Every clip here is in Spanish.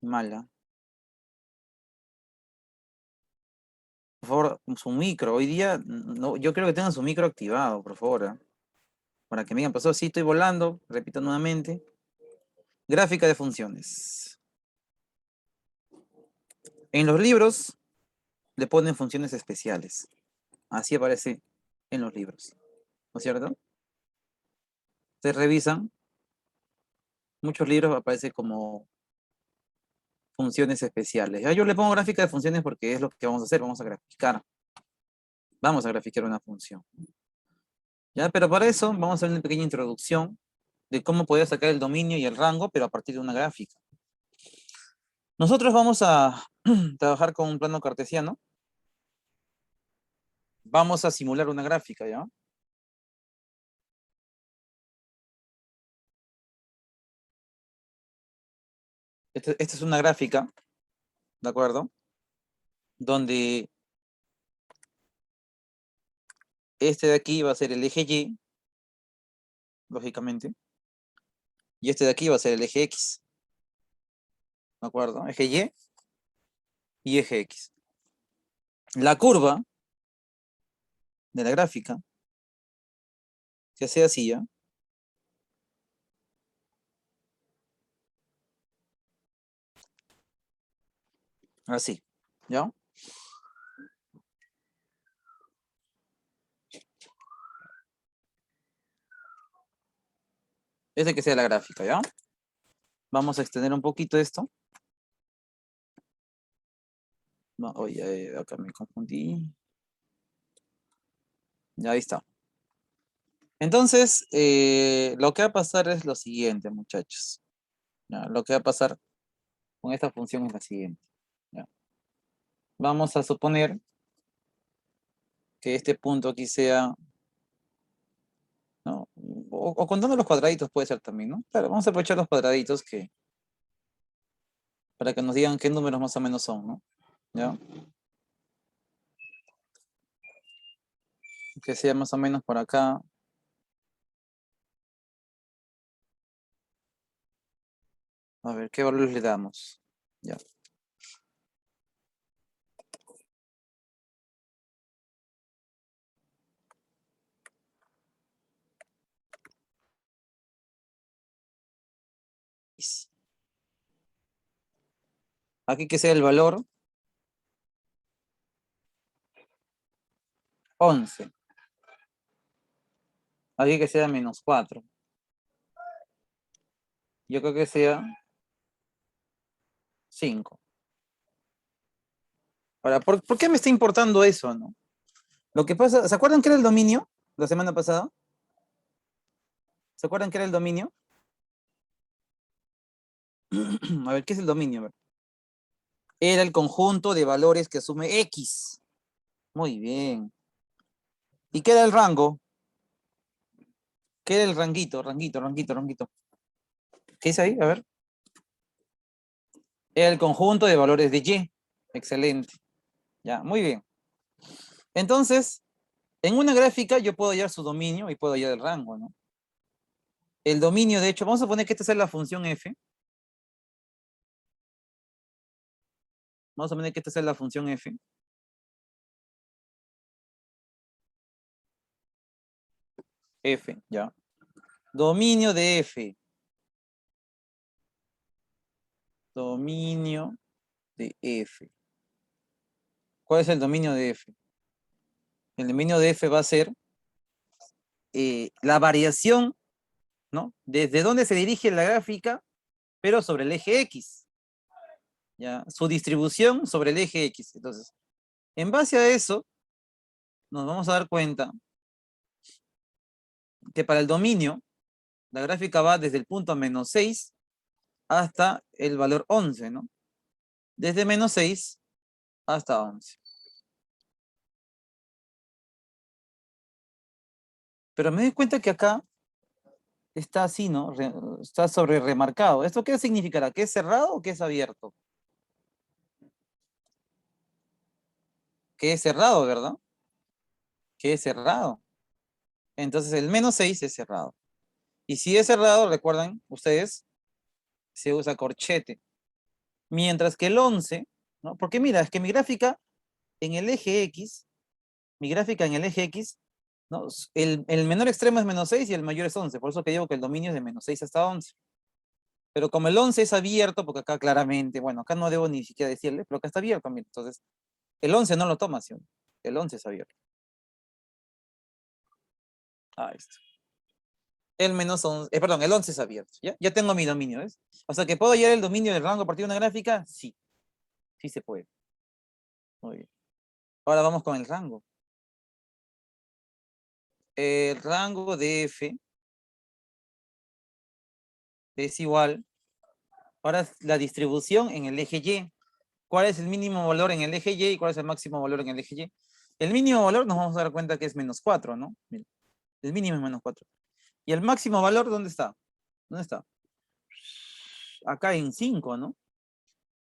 Mala. Por favor, su micro. Hoy día, no, yo creo que tengan su micro activado, por favor. Para que me digan, pasó, sí, estoy volando. Repito nuevamente. Gráfica de funciones. En los libros le ponen funciones especiales. Así aparece en los libros. ¿No es cierto? Ustedes revisan, muchos libros aparece como funciones especiales. Ya yo le pongo gráfica de funciones porque es lo que vamos a hacer. Vamos a graficar. Vamos a graficar una función. ¿Ya? Pero para eso vamos a hacer una pequeña introducción de cómo poder sacar el dominio y el rango, pero a partir de una gráfica. Nosotros vamos a trabajar con un plano cartesiano. Vamos a simular una gráfica, ¿ya? Esta es una gráfica, ¿de acuerdo? Donde este de aquí va a ser el eje Y, lógicamente, y este de aquí va a ser el eje X, ¿de acuerdo? Eje y eje X. La curva de la gráfica que sea así, ¿ya? Así, ¿ya? Este que sea la gráfica, ¿ya? Vamos a extender un poquito esto. No, oye, acá me confundí. Ya, ahí está. Entonces, lo que va a pasar es lo siguiente, muchachos. ¿Ya? Lo que va a pasar con esta función es la siguiente. ¿Ya? Vamos a suponer que este punto aquí sea, ¿no? O contando los cuadraditos puede ser también, ¿no? Claro, vamos a aprovechar los cuadraditos para que nos digan qué números más o menos son, ¿no? ¿Ya? Que sea más o menos por acá. A ver, ¿qué valores le damos? Ya. Aquí que sea el valor 11. Aquí que sea -4. Yo creo que sea 5. Ahora, ¿por qué me está importando eso, no? Lo que pasa, ¿se acuerdan que era el dominio la semana pasada? ¿Se acuerdan que era el dominio? A ver, ¿qué es el dominio? A ver. Era el conjunto de valores que asume X. Muy bien. ¿Y qué era el rango? ¿Qué era el ranguito? Ranguito. ¿Qué es ahí? A ver. Era el conjunto de valores de Y. Excelente. Ya, muy bien. Entonces, en una gráfica yo puedo hallar su dominio y puedo hallar el rango, ¿no? El dominio, de hecho, vamos a poner que esta sea la función f. Vamos a poner que esta sea la función f. F, ya. Dominio de f. Dominio de f. ¿Cuál es el dominio de f? El dominio de f va a ser la variación, ¿no? Desde dónde se dirige la gráfica, pero sobre el eje X. ¿Ya? Su distribución sobre el eje X. Entonces, en base a eso, nos vamos a dar cuenta que para el dominio, la gráfica va desde el punto -6 hasta el valor 11, ¿no? Desde -6 hasta 11. Pero me doy cuenta que acá está así, ¿no? Está sobre remarcado. ¿Esto qué significará? ¿Que es cerrado o que es abierto? Que es cerrado, ¿verdad? Que es cerrado. Entonces el -6 es cerrado. Y si es cerrado, recuerdan ustedes, se usa corchete. Mientras que el 11, ¿no? Porque mira, es que mi gráfica en el eje X, ¿no? El menor extremo es -6 y el mayor es 11. Por eso que digo que el dominio es de -6 hasta 11. Pero como el 11 es abierto, porque acá claramente, bueno, acá no debo ni siquiera decirle, pero acá está abierto, mira. Entonces, el 11 no lo toma, ¿sí? El 11 es abierto. Ahí está. El -11, perdón, el 11 es abierto, ¿ya? Ya tengo mi dominio, ¿ves? O sea, que puedo hallar el dominio del rango a partir de una gráfica, sí, sí se puede. Muy bien. Ahora vamos con el rango. El rango de f es igual, ahora es la distribución en el eje Y. ¿Cuál es el mínimo valor en el eje Y y cuál es el máximo valor en el eje Y? El mínimo valor nos vamos a dar cuenta que es -4, ¿no? Mira, el mínimo es -4. ¿Y el máximo valor dónde está? ¿Dónde está? Acá en 5, ¿no?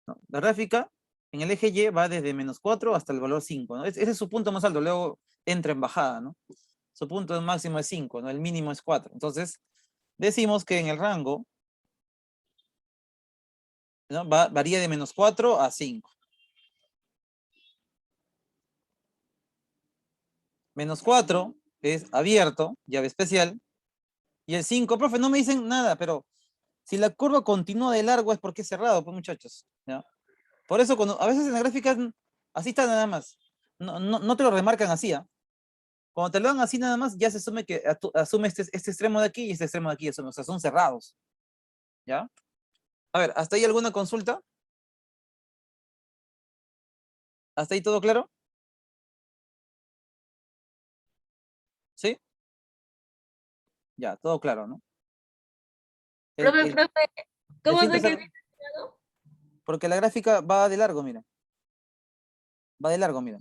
No, la gráfica en el eje Y va desde -4 hasta el valor 5, ¿no? Ese es su punto más alto, luego entra en bajada, ¿no? Su punto máximo es 5, ¿no? El mínimo es 4. Entonces, decimos que en el rango, ¿no? Varía de -4 a 5. -4 es abierto, llave especial, y el 5, profe, no me dicen nada, pero si la curva continúa de largo es porque es cerrado, pues muchachos, ¿ya? Por eso cuando a veces en la gráfica así está nada más. No te lo remarcan así, ¿ah? Cuando te lo dan así nada más, ya se asume que asume este extremo de aquí y este extremo de aquí, o sea, son cerrados, ¿ya? A ver, ¿hasta ahí alguna consulta? ¿Hasta ahí todo claro? ¿Sí? Ya, todo claro, ¿no? El, Profe, el, profe, el ¿cómo fin sé que es está- licenciado? porque la gráfica va de largo, mira. Va de largo, mira.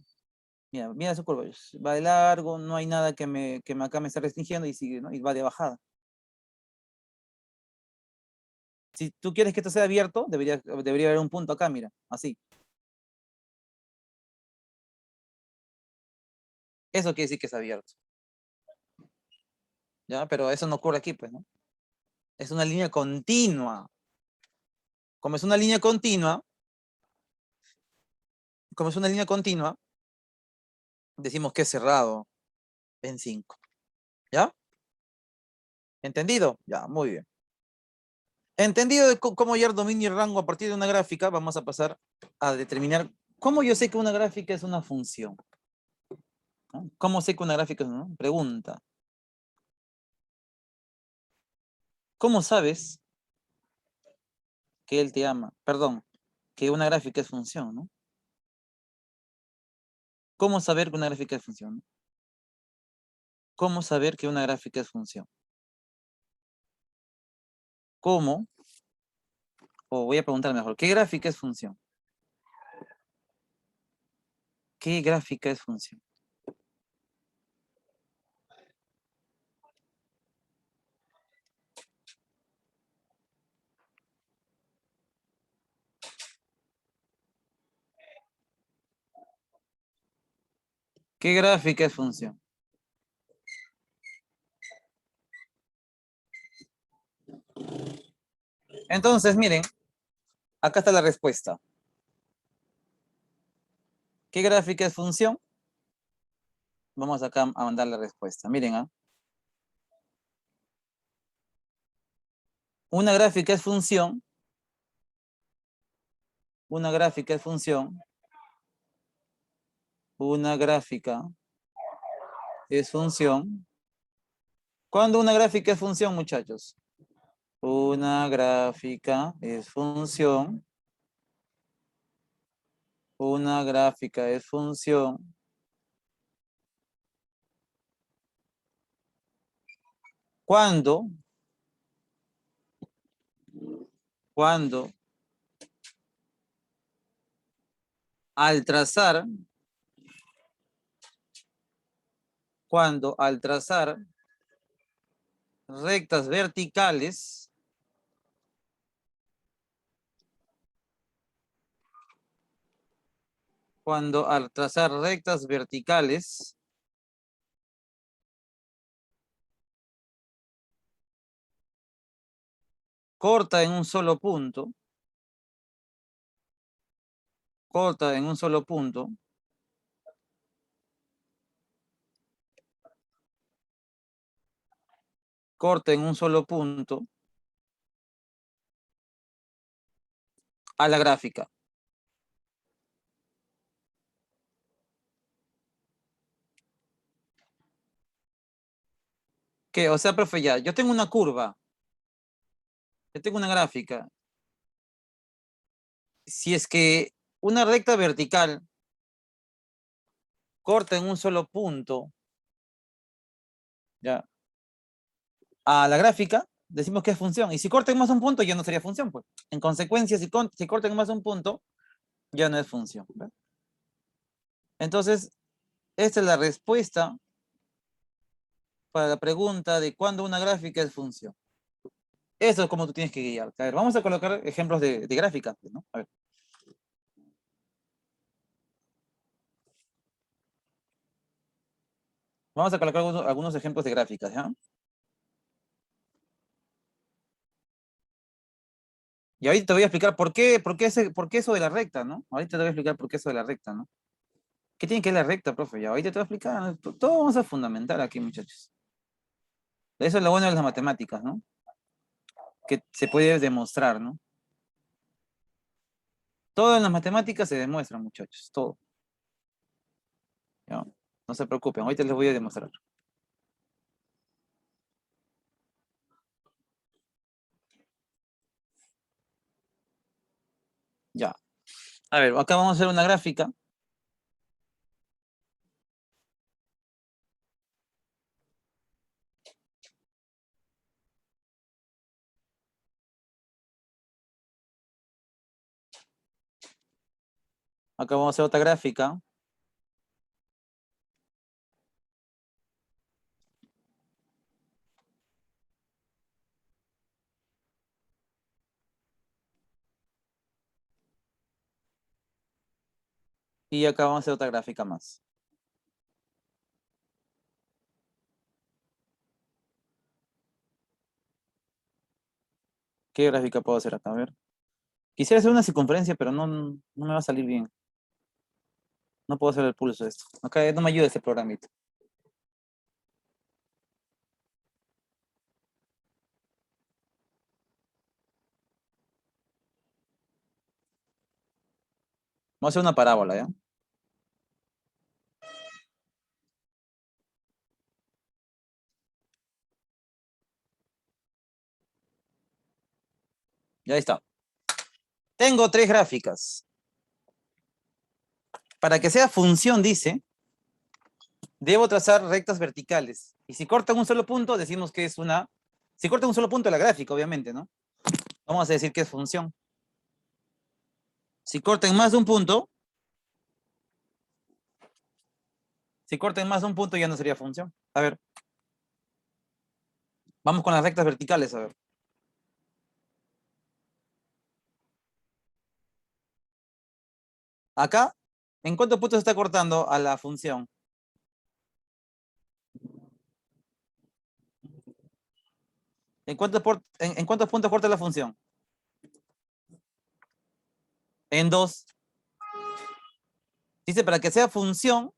Mira su curva. Va de largo, no hay nada que acá me está restringiendo y sigue, ¿no? Y va de bajada. Si tú quieres que esto sea abierto, debería haber un punto acá, mira, así. Eso quiere decir que es abierto, ¿ya? Pero eso no ocurre aquí, pues, ¿no? Es una línea continua. Como es una línea continua, como es una línea continua, decimos que es cerrado en 5. ¿Ya? ¿Entendido? Ya, muy bien. Entendido de cómo hallar dominio y rango a partir de una gráfica, vamos a pasar a determinar cómo yo sé que una gráfica es una función, ¿no? ¿Cómo sé que una gráfica es una pregunta? ¿Cómo sabes que él te ama? Perdón, que una gráfica es función, ¿no? ¿Cómo saber que una gráfica es función? ¿Cómo saber que una gráfica es función? ¿Cómo? O voy a preguntar mejor, ¿qué gráfica es función? ¿Qué gráfica es función? ¿Qué gráfica es función? Entonces, miren, acá está la respuesta. ¿Qué gráfica es función? Vamos acá a mandar la respuesta. Miren, ¿ah? Una gráfica es función. Una gráfica es función. Una gráfica es función. ¿Cuándo una gráfica es función, muchachos? Una gráfica es función. Una gráfica es función. Cuando, cuando al trazar, cuando al trazar rectas verticales, cuando al trazar rectas verticales, corta en un solo punto, corta en un solo punto, corta en un solo punto a la gráfica. ¿Qué? O sea, profe, ya, yo tengo una curva, yo tengo una gráfica. Si es que una recta vertical corta en un solo punto, ya, a la gráfica, decimos que es función. Y si corta en más de un punto, ya no sería función, pues. En consecuencia, si corta en más de un punto, ya no es función. ¿Ve? Entonces, esta es la respuesta para la pregunta de cuándo una gráfica es función. Eso es como tú tienes que guiar. A ver, vamos a colocar ejemplos de gráficas, ¿no? A ver. Vamos a colocar algunos ejemplos de gráficas, ¿ya? Y ahorita te voy a explicar por qué eso de la recta, ¿no? Ahorita te voy a explicar por qué eso de la recta, ¿no? ¿Qué tiene que ver la recta, profe? Ya, ahorita te voy a explicar, ¿no? Todo vamos a fundamentar aquí, muchachos. Eso es lo bueno de las matemáticas, ¿no? Que se puede demostrar, ¿no? Todo en las matemáticas se demuestra, muchachos, todo. ¿Ya? No se preocupen, ahorita les voy a demostrar. Ya. A ver, acá vamos a hacer una gráfica. Acá vamos a hacer otra gráfica. Y acá vamos a hacer otra gráfica más. ¿Qué gráfica puedo hacer acá? A ver. Quisiera hacer una circunferencia, pero no me va a salir bien. No puedo hacer el pulso de esto. Acá no me ayuda este programita. Vamos a hacer una parábola, ¿ya? Ya está. Tengo tres gráficas. Para que sea función, dice, debo trazar rectas verticales. Y si corta en un solo punto, decimos que es una... Si corta en un solo punto la gráfica, obviamente, ¿no? Vamos a decir que es función. Si corta en más de un punto, si corta en más de un punto ya no sería función. A ver, vamos con las rectas verticales, a ver. Acá, ¿en cuántos puntos está cortando a la función? ¿En cuántos puntos corta la función? En dos. Dice, para que sea función,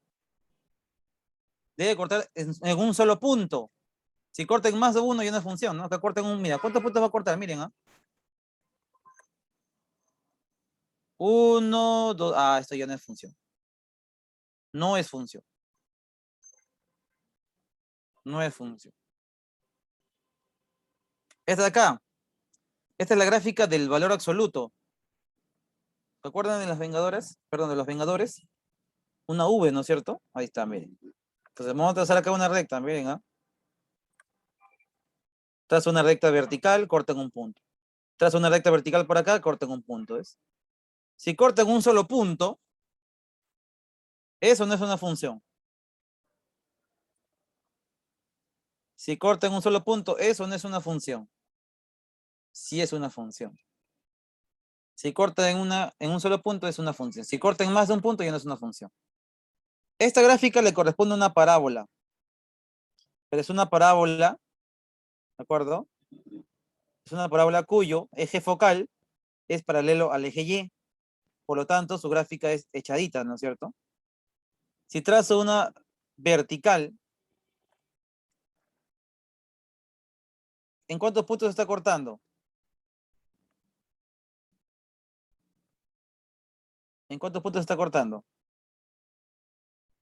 debe cortar en un solo punto. Si corta en más de uno, ya no es función, ¿no? Acá corta en un, mira, ¿cuántos puntos va a cortar? Miren, ¿ah? Uno, dos, esto ya no es función. No es función. No es función. Esta de acá, esta es la gráfica del valor absoluto. ¿Se acuerdan de las Vengadores? Perdón, de los Vengadores. Una V, ¿no es cierto? Ahí está, miren. Entonces vamos a trazar acá una recta, miren, ¿ah? Trazo una recta vertical, corta en un punto. Trazo una recta vertical por acá, corta en un punto, ¿ves? Si corta en un solo punto, eso no es una función. Si corta en un solo punto, eso no es una función. Sí es una función. Si corta en un solo punto, es una función. Si corta en más de un punto, ya no es una función. Esta gráfica le corresponde a una parábola. Pero es una parábola, ¿de acuerdo? Es una parábola cuyo eje focal es paralelo al eje Y. por lo tanto su gráfica es echadita, ¿no es cierto? Si trazo una vertical, ¿en cuántos puntos está cortando? ¿En cuántos puntos está cortando?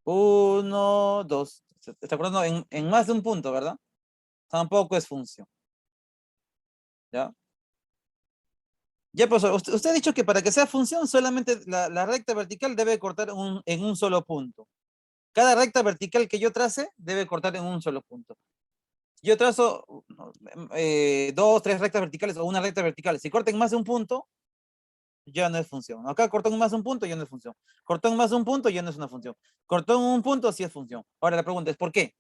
Uno, dos. Está cortando en más de un punto, ¿verdad? Tampoco es función. ¿Ya? Ya, profesor, usted ha dicho que para que sea función, solamente la recta vertical debe cortar en un solo punto. Cada recta vertical que yo trace debe cortar en un solo punto. Yo trazo dos, tres rectas verticales o una recta vertical. Si corta en más de un punto, ya no es función. Acá cortó en más de un punto, ya no es función. Cortó en más de un punto, ya no es una función. Cortó en un punto, sí es función. Ahora la pregunta es, ¿por qué?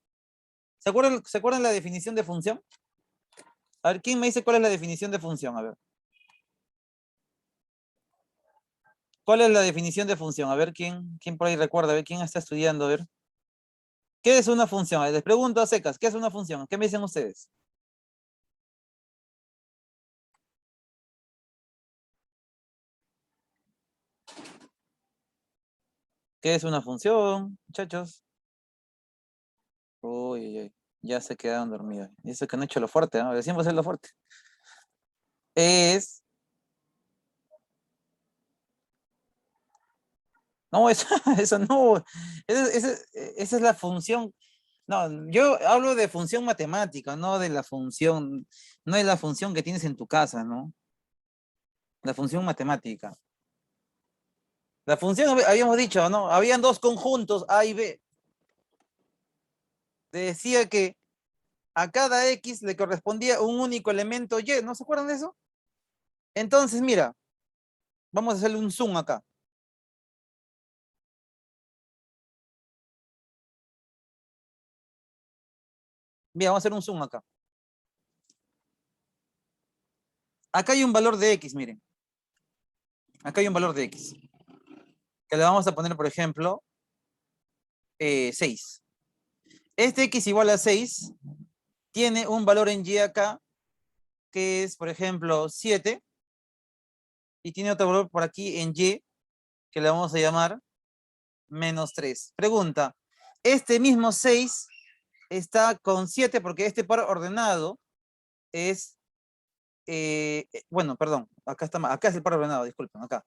Se acuerdan la definición de función? A ver, ¿quién me dice cuál es la definición de función? A ver. ¿Cuál es la definición de función? A ver, ¿quién por ahí recuerda? A ver, ¿quién está estudiando? A ver. ¿Qué es una función? Les pregunto a secas, ¿qué es una función? ¿Qué me dicen ustedes? ¿Qué es una función, muchachos? Uy, uy, uy, ya se quedaron dormidos. Y eso que no he hecho lo fuerte, ¿no? Decimos es lo fuerte. Es. No, eso, eso no. Esa es la función. No, yo hablo de función matemática, no de la función. No es la función que tienes en tu casa, ¿no? La función matemática. La función, habíamos dicho, ¿no? Habían dos conjuntos, A y B. Decía que a cada X le correspondía un único elemento Y, ¿no se acuerdan de eso? Entonces, mira, vamos a hacerle un zoom acá. Mira, vamos a hacer un zoom acá. Acá hay un valor de X, miren. Acá hay un valor de X. Que le vamos a poner, por ejemplo, 6. Este X igual a 6 tiene un valor en Y acá, que es, por ejemplo, 7. Y tiene otro valor por aquí en Y, que le vamos a llamar -3. Pregunta, este mismo 6 está con 7 porque este par ordenado es, bueno, perdón, acá está acá es el par ordenado, disculpen, acá.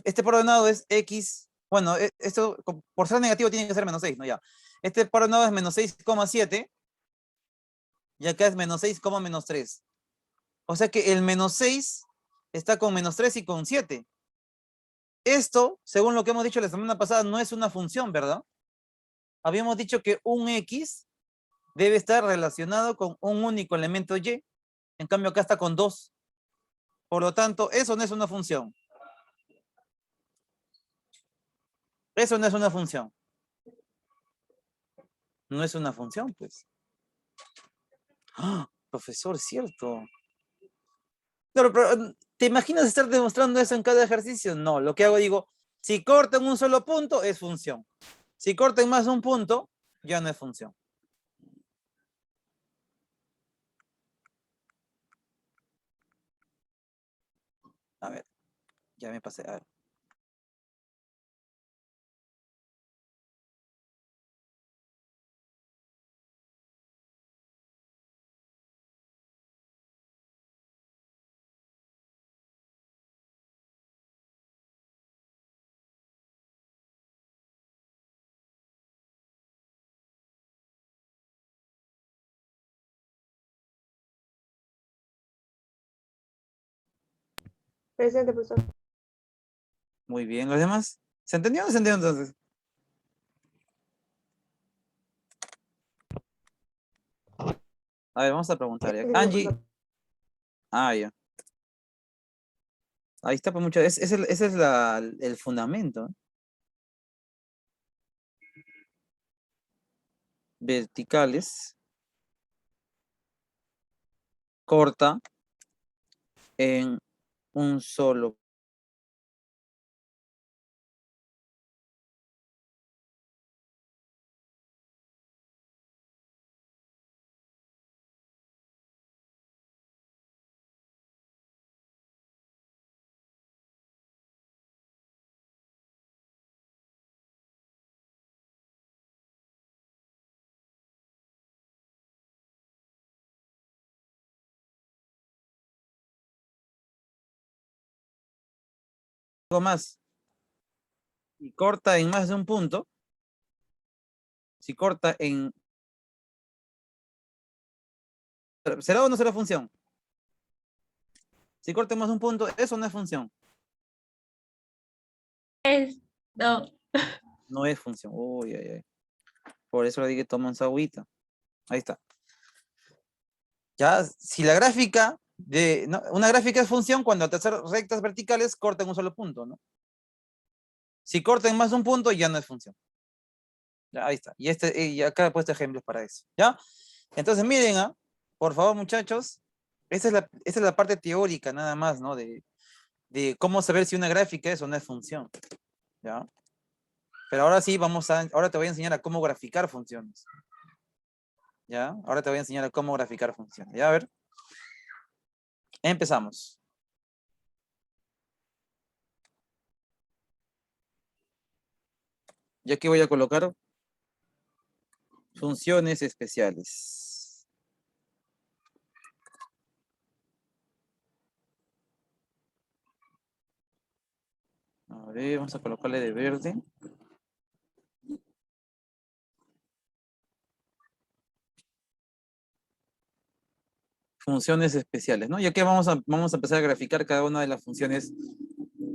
Este par ordenado es X, bueno, esto por ser negativo tiene que ser -6, ¿no? Ya. Este par ordenado es -6,7 y acá es -6,-3. O sea que el -6 está con -3 y con 7. Esto, según lo que hemos dicho la semana pasada, no es una función, ¿verdad? Habíamos dicho que un X debe estar relacionado con un único elemento Y. En cambio, acá está con dos. Por lo tanto, eso no es una función. Eso no es una función. No es una función, pues. ¡Ah! Profesor, cierto. Claro, pero ¿te imaginas estar demostrando eso en cada ejercicio? No, lo que hago digo, si corta en un solo punto, es función. Si corta en más de un punto, ya no es función. A ver, ya me pasé. A ver. Presente, profesor. Muy bien, ¿los demás? ¿Se entendió o no se entendió entonces? A ver, vamos a preguntar. ¿Ya? Entendido, Angie. profesor. Ah, ya. Ahí está, pues mucho. Ese es el fundamento, ¿eh? Verticales, corta en un solo algo más y corta en más de un punto, si corta en... ¿Será o no será función? Si corta en más de un punto, eso no es función. No. No es función. Uy, ay, ay. Por eso le dije que toman su agüita. Ahí está. Ya, si la gráfica de... no, una gráfica es función cuando al hacer rectas verticales corta en un solo punto, ¿no? Si corta en más de un punto, ya no es función. Ya, ahí está. Y acá he puesto ejemplos para eso. ¿Ya? Entonces, miren, por favor, muchachos, esa es la parte teórica nada más, ¿no? De cómo saber si una gráfica es o no es función. ¿Ya? Pero ahora sí, ahora te voy a enseñar a cómo graficar funciones. ¿Ya? Ahora te voy a enseñar a cómo graficar funciones. ¿Ya? A ver. Empezamos. Y aquí voy a colocar funciones especiales. A ver, vamos a colocarle de verde. Funciones especiales, ¿no? Y aquí vamos a empezar a graficar cada una de las funciones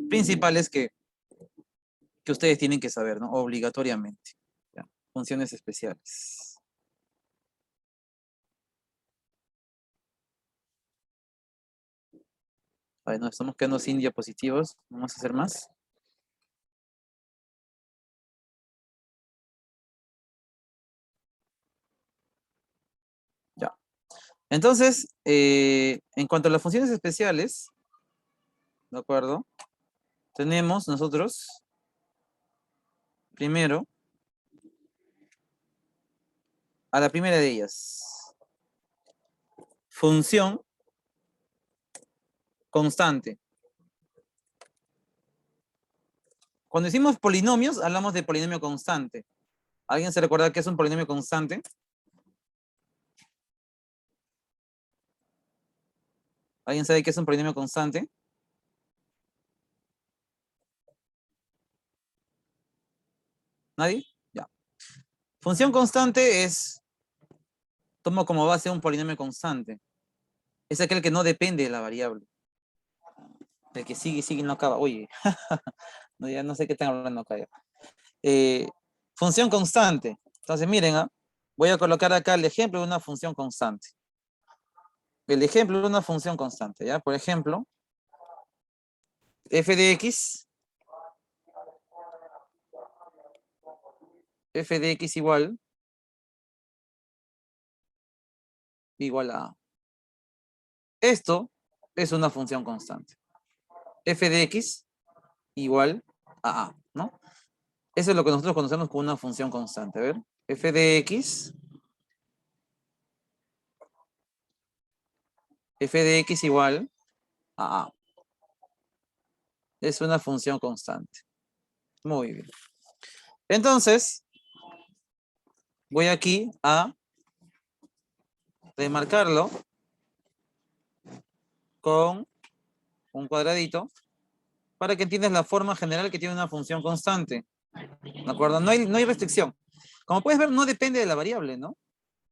principales que ustedes tienen que saber, ¿no? Obligatoriamente. ¿Ya? Funciones especiales. Ahí nos estamos quedando sin diapositivos. Vamos a hacer más. Ya. Entonces, en cuanto a las funciones especiales, ¿de acuerdo? Tenemos nosotros, primero, a la primera de ellas. Función constante. Cuando decimos polinomios, hablamos de polinomio constante. ¿Alguien se recuerda qué es un polinomio constante? ¿Alguien sabe qué es un polinomio constante? ¿Nadie? Ya. Función constante tomo como base un polinomio constante. Es aquel que no depende de la variable. El que sigue, sigue y no acaba. Oye, no, ya no sé qué están hablando acá ya. Función constante. Entonces, miren, voy a colocar acá el ejemplo de una función constante. El ejemplo de una función constante, ¿ya? Por ejemplo, f de x, igual a A. Esto es una función constante. F de x igual a A, ¿no? Eso es lo que nosotros conocemos como una función constante. A ver, f de x igual a A. Es una función constante. Muy bien. Entonces, voy aquí a remarcarlo con un cuadradito para que entiendas la forma general que tiene una función constante. ¿De acuerdo? No hay restricción. Como puedes ver, no depende de la variable, ¿no?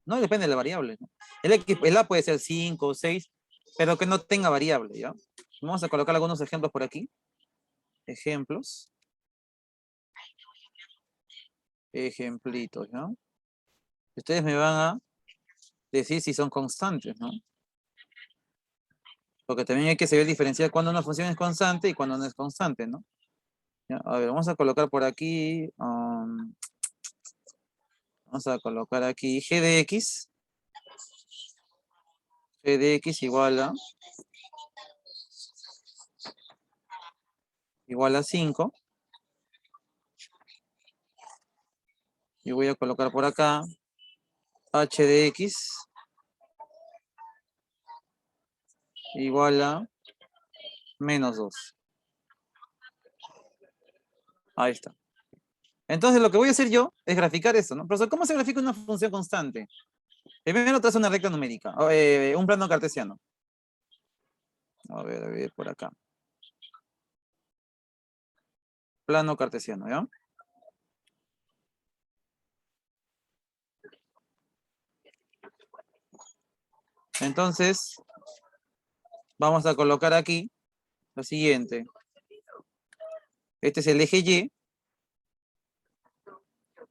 No depende de la variable, ¿no? El A puede ser 5 o 6, pero que no tenga variable, ¿ya? Vamos a colocar algunos ejemplos por aquí. Ejemplos. Ejemplitos, ¿no? Ustedes me van a decir si son constantes, ¿no? Porque también hay que saber diferenciar cuando una función es constante y cuando no es constante, ¿no? Ya, a ver, vamos a colocar por aquí, vamos a colocar aquí g de x igual a 5, y voy a colocar por acá h de x igual a -2. Ahí está. Entonces lo que voy a hacer yo es graficar esto, ¿no? Profesor, ¿cómo se grafica una función constante? Primero trazo una recta numérica, un plano cartesiano. A ver, por acá. Plano cartesiano, ¿ya? Entonces, vamos a colocar aquí lo siguiente. Este es el eje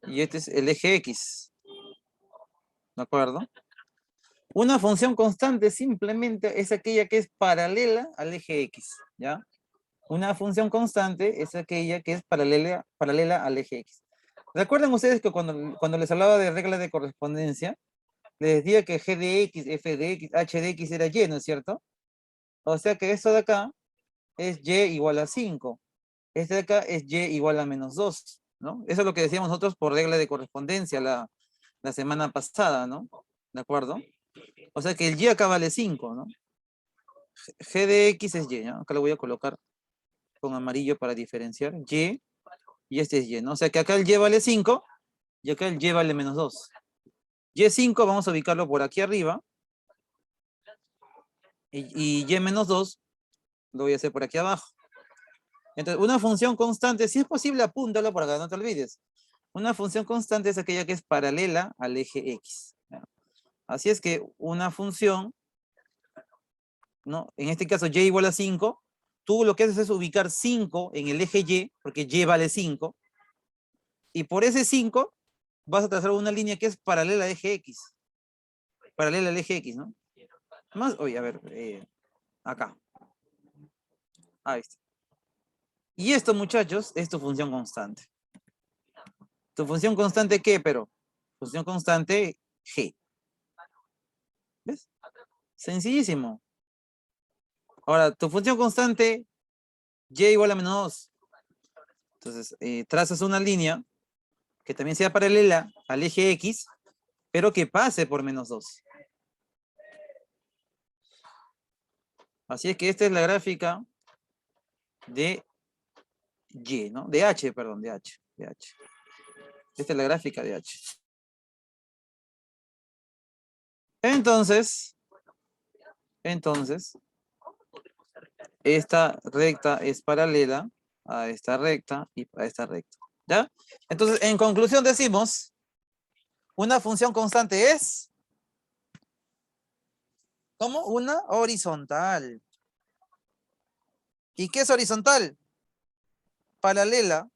y este es el eje X. ¿De acuerdo? Una función constante simplemente es aquella que es paralela al eje X, ¿ya? Una función constante es aquella que es paralela al eje X. ¿Recuerdan ustedes que cuando les hablaba de regla de correspondencia, les decía que g de x, f de x, h de x era y, ¿no es cierto? O sea que esto de acá es y igual a 5. Este de acá es y igual a menos 2, ¿no? Eso es lo que decíamos nosotros por regla de correspondencia la semana pasada, ¿no? ¿De acuerdo? O sea que el y acá vale 5, ¿no? G de x es y, ¿no? Acá lo voy a colocar con amarillo para diferenciar. Y este es y, ¿no? O sea que acá el y vale 5 y acá el y vale menos 2. Y5 vamos a ubicarlo por aquí arriba. Y y menos 2 lo voy a hacer por aquí abajo. Entonces, una función constante, si es posible, apúntalo para que no te olvides. Una función constante es aquella que es paralela al eje X. ¿Ya? Así es que una función, ¿no? En este caso, y igual a 5, tú lo que haces es ubicar 5 en el eje Y, porque Y vale 5, y por ese 5 vas a trazar una línea que es paralela al eje X. Paralela al eje X, ¿no? Más, oye, a ver, acá. Ahí está. Y esto, muchachos, es tu función constante. ¿Tu función constante qué, pero? Función constante G. ¿Ves? Sencillísimo. Ahora, tu función constante y igual a menos 2. Entonces, trazas una línea que también sea paralela al eje X, pero que pase por menos 2. Así es que esta es la gráfica de Y, ¿no? De H, perdón, de H. De H. Esta es la gráfica de H. Entonces, esta recta es paralela a esta recta y a esta recta. ¿Ya? Entonces, en conclusión decimos, una función constante es, ¿cómo? Una horizontal. ¿Y qué es horizontal? Paralela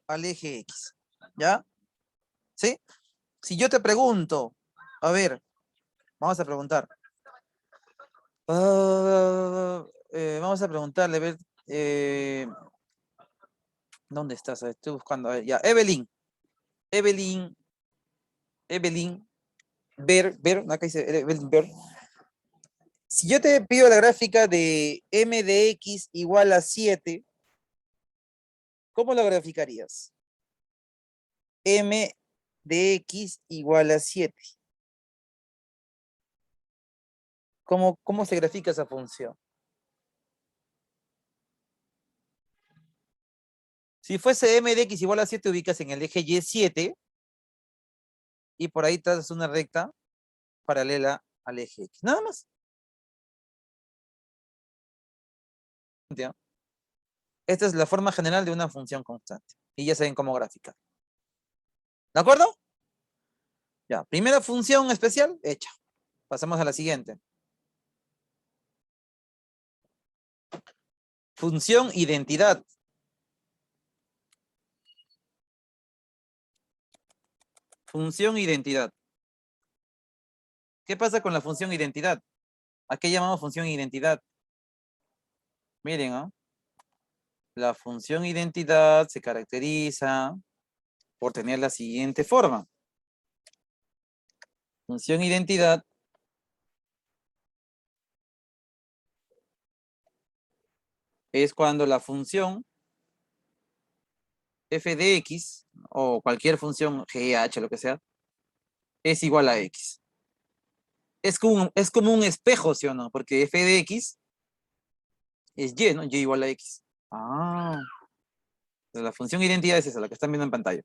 al eje X. ¿Ya? ¿Sí? Si yo te pregunto, a ver, vamos a preguntar. Vamos a preguntarle, a ver, ¿dónde estás? A ver, estoy buscando, a ver, ya, Evelyn, Evelyn, acá dice Evelyn Ver. Si yo te pido la gráfica de m de x igual a 7, ¿cómo la graficarías? M de x igual a 7. ¿Cómo se grafica esa función? Si fuese m de x igual a 7, ubicas en el eje y7 y por ahí trazas una recta paralela al eje x. Nada más. ¿Ya? Esta es la forma general de una función constante. Y ya saben cómo graficar. ¿De acuerdo? Ya, primera función especial, hecha. Pasamos a la siguiente. Función identidad. Función identidad. ¿Qué pasa con la función identidad? ¿A qué llamamos función identidad? Miren, ¿no? La función identidad se caracteriza por tener la siguiente forma. Función identidad es cuando la función f de x o cualquier función g, h, lo que sea, es igual a x. Es como un espejo, ¿sí o no? Porque f de x es y, ¿no? Y igual a x. Ah, la función identidad es esa, la que están viendo en pantalla.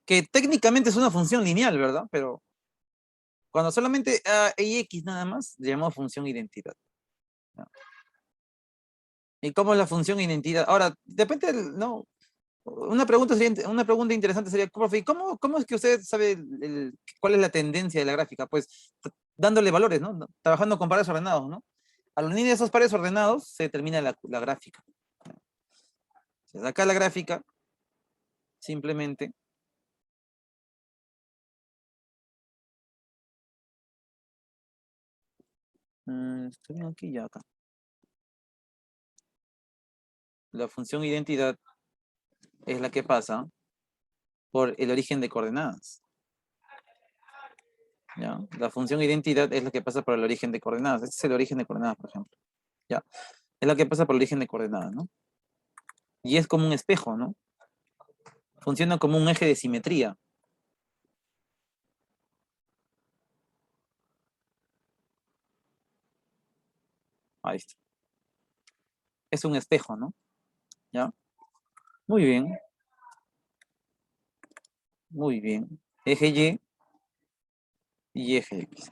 Que técnicamente es una función lineal, ¿verdad? Pero cuando solamente hay x nada más, le llamamos función identidad. ¿No? ¿Y cómo es la función identidad? Ahora, depende, ¿no? Una pregunta interesante sería, profe, ¿y cómo es que usted sabe cuál es la tendencia de la gráfica? Pues dándole valores, ¿no? Trabajando con pares ordenados, ¿no? A la unir de esos pares ordenados se determina la gráfica. Se saca la gráfica, simplemente. Estoy viendo aquí ya acá. La función identidad es la que pasa por el origen de coordenadas. ¿Ya? La función identidad es la que pasa por el origen de coordenadas. Este es el origen de coordenadas, por ejemplo. ¿Ya? Es la que pasa por el origen de coordenadas, ¿no? Y es como un espejo, ¿no? Funciona como un eje de simetría. Ahí está. Es un espejo, ¿no? ¿Ya? Muy bien, muy bien. Eje y eje X.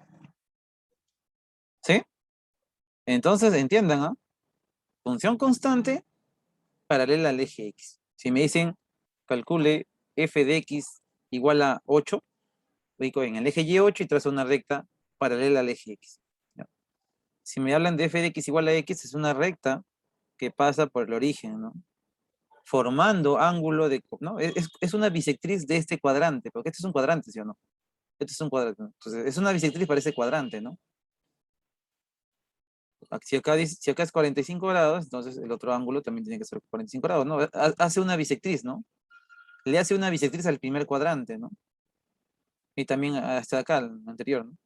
¿Sí? Entonces, entiendan, ¿ah? Función constante paralela al eje X. Si me dicen, calcule f de X igual a 8, ubico en el eje Y8 y trazo una recta paralela al eje X. ¿Ya? Si me hablan de f de X igual a X, es una recta que pasa por el origen, ¿no? Formando ángulo de, ¿no? Es una bisectriz de este cuadrante, porque este es un cuadrante, ¿sí o no? Este es un cuadrante, ¿no? Entonces, es una bisectriz para ese cuadrante, ¿no? Si acá es 45 grados, entonces el otro ángulo también tiene que ser 45 grados, ¿no? Hace una bisectriz, ¿no? Le hace una bisectriz al primer cuadrante, ¿no? Y también hasta acá, al anterior, ¿no?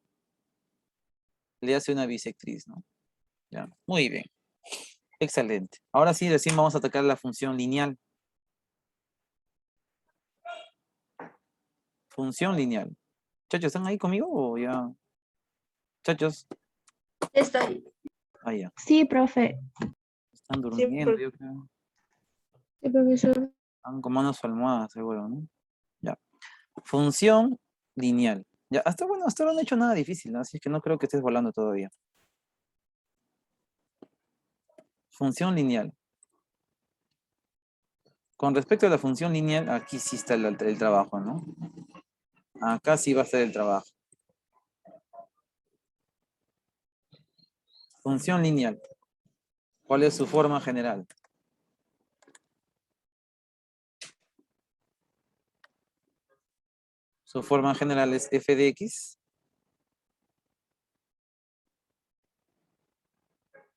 Le hace una bisectriz, ¿no? Ya, muy bien. Excelente. Ahora sí, recién vamos a atacar la función lineal. Función lineal. Chachos, ¿están ahí conmigo o ya? Chachos, Estoy. ah, ya. Sí, profe. Están Sí, durmiendo, yo creo. Sí, profesor. Están como unas almohadas, seguro, ¿no? Ya. Función lineal. Ya, bueno, hasta ahora no he hecho nada difícil, ¿no? Así que no creo que estés volando todavía. Función lineal. Con respecto a la función lineal, aquí sí está el trabajo, ¿no? Acá sí va a estar el trabajo. Función lineal. ¿Cuál es su forma general? Su forma general es f de x